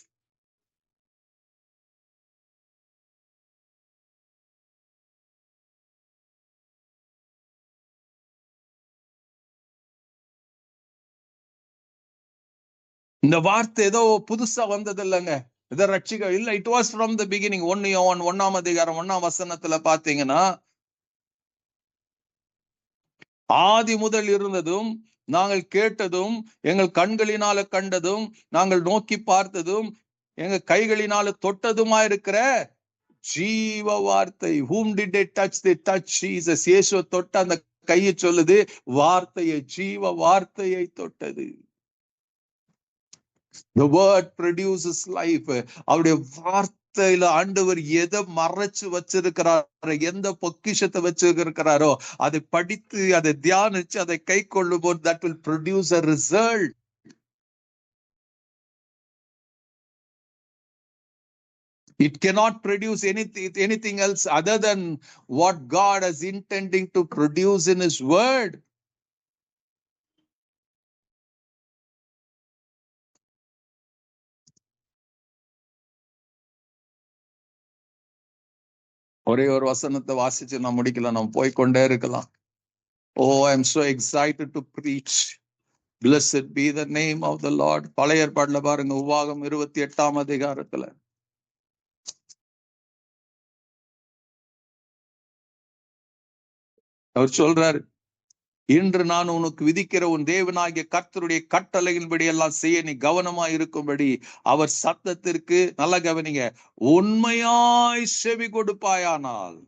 இந்த வார்த்தை ஏதோ புதுசா வந்தது இல்லைங்க, இதை ரட்சிக்க இல்ல. It was from the beginning. 1 யோவான் 1ஆம் அதிகாரம் 1ஆம் வசனத்துல பாத்தீங்கன்னா, ஆதி முதல் இருந்ததும் நாங்கள் கேட்டதும் எங்கள் கண்களினால கண்டதும் நாங்கள் நோக்கி பார்த்ததும் எங்க கைகளினால தொட்டதுமா இருக்கிற ஜீவ வார்த்தை. whom did they touch? They touched Jesus. இயேசுவை தொட்ட அந்த கையை சொல்லுது, வார்த்தையை, ஜீவ வார்த்தையை தொட்டது. The word produces life. அவருடைய வார்த்தையில ஆண்டவர் எதை மறைச்சு வச்சிருக்கிறாரோ, எந்த பொக்கிஷத்தை வச்சிருக்கிறாரோ அதை படித்து, அதை தியானிச்சு, அதை கை கொள்ளும் போது that will produce a result. It cannot produce anything else other than what God is intending to produce in His word. ஒரே ஒரு வசனத்தை வாசிச்சு நான் முடிக்கலாம், நம்ம போய்கொண்டே இருக்கலாம். Oh, I am so excited to preach. Blessed be the name of the Lord. பழைய ஏற்பாடுல பாருங்க, உபாகம் 28ஆம் அதிகாரத்துல அவர் சொல்றாரு, இன்று நான் உனக்கு விதிக்கிற உன் தேவனாகிய கர்த்தருடைய கட்டளையின்படி எல்லாம் செய்ய நீ கவனமா இருக்கும்படி அவர் சத்தத்திற்கு, நல்ல கவனிங்க, உண்மையாய் செவி கொடுப்பாயானால்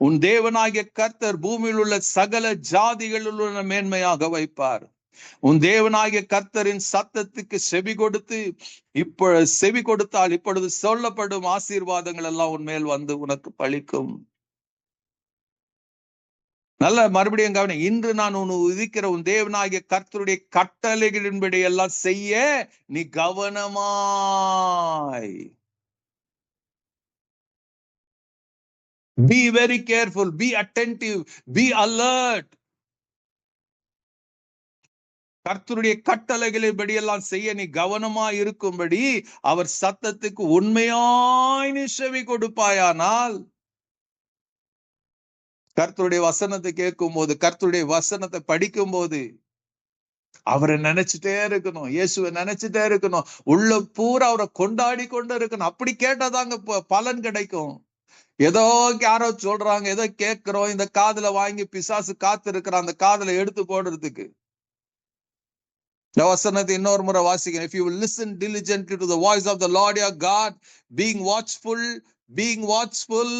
உன் தேவனாகிய கர்த்தர் பூமியில் உள்ள சகல ஜாதிகளில் உள்ள மேன்மையாக வைப்பார். உன் தேவனாகிய கர்த்தரின் சத்தத்துக்கு செவி கொடுத்து செவி கொடுத்தால் இப்பொழுது சொல்லப்படும் ஆசீர்வாதங்கள் எல்லாம் உன்மேல் வந்து உனக்கு பலிக்கும். நல்ல மறுபடியும் கவனி, இன்று நான் உனக்கு விதிக்கிற உன் தேவனாகிய கர்த்தருடைய கட்டளைகளின்படி எல்லாம் செய்ய நீ கவனமாய். Be very careful, be attentive, be alert. கர்த்தருடைய கட்டளைகளின்படி எல்லாம் செய்ய நீ கவனமா இருக்கும்படி அவர் சத்தத்துக்கு உண்மையாய் நீ செவி கொடுப்பாயானால். கர்த்தருடைய வசனத்தை கேட்கும் போது, கர்த்தருடைய வசனத்தை படிக்கும் போது அவரை நினைச்சுட்டே இருக்கணும், இயேசுவை நினைச்சுட்டே இருக்கணும், உள்ள பூரா அவரை கொண்டாடி கொண்டு இருக்கணும். அப்படி கேட்டாதாங்க பலன் கிடைக்கும். ஏதோ யாரோ சொல்றாங்க, ஏதோ கேட்கிறோம், இந்த காதுல வாங்கி பிசாசு காத்து இருக்கிறான் அந்த காதுல எடுத்து போடுறதுக்கு. வசனத்தை இன்னொரு முறை வாசிக்கிறேன். If you will listen diligently to the voice of the Lord your God, being watchful,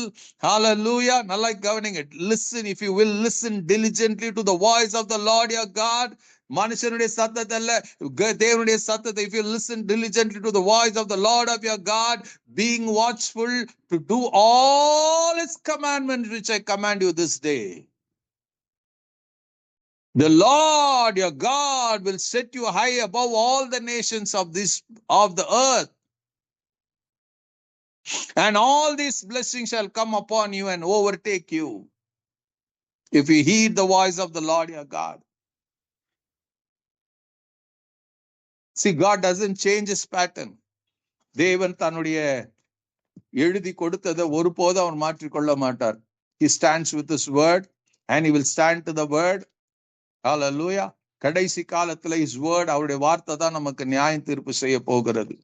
hallelujah, நல்லா கவனிங்க. Listen, if you will listen diligently to the voice of the Lord your God, மனுஷனுடைய சத்தத்தை அல்ல, தேவனுடைய சத்தத்தை. If you listen diligently to the voice of the Lord of your God, being watchful to do all His commandments which I command you this day, the Lord your God will set you high above all the nations of the earth, and all these blessings shall come upon you and overtake you if you heed the voice of the Lord your God. See, God doesn't change His pattern. தேவன் தன்னுடைய எழுதி கொடுத்ததை ஒருபோதும் அவர் மாற்றிக்கொள்ள மாட்டார். He stands with His word and He will stand to the word. Hallelujah. கடைசி காலத்துல His word, அவருடைய வார்த்தை தான் நமக்கு நியாயம் தீர்ப்பு செய்ய போகிறது.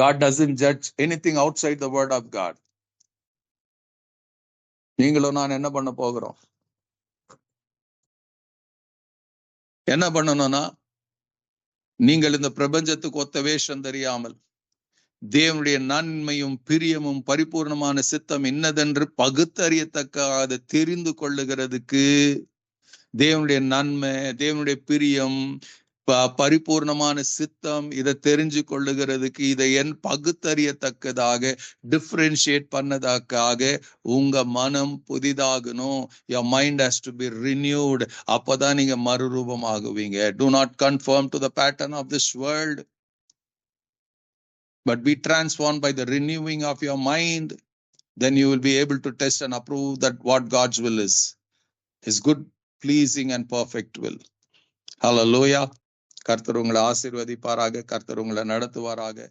God doesn't judge anything outside the word of God. நீங்களும் நான் என்ன பண்ண போகிறோம்? என்ன பண்ணணும்னா, நீங்கள் இந்த பிரபஞ்சத்துக்கு ஒத்த வேஷம் தெரியாமல், தேவனுடைய நன்மையும் பிரியமும் பரிபூர்ணமான சித்தம் இன்னதென்று பகுத்தறியத்தக்க அதை தெரிந்து கொள்ளுகிறதுக்கு தேவனுடைய நன்மை, தேவனுடைய பிரியம், பரிபூர்ணமான சித்தம், இதை தெரிஞ்சு கொள்ளுகிறதுக்கு, இதை பகுத்தறியத்தக்கதாக டிஃபரன்ஷியேட் பண்ணதற்காக உங்க மனம் புதிதாகணும். your mind has to be renewed. அப்பதான் நீங்க மறுரூபம் ஆகுவீங்க. do not conform to the pattern of this world, but be transformed by the renewing of your mind. Then you will be able to test and approve that what God's will is, his good, pleasing and perfect will. Hallelujah. கர்த்தர் உங்களை ஆசீர்வதிப்பாராக. கர்த்தர் உங்களை நடத்துவாராக.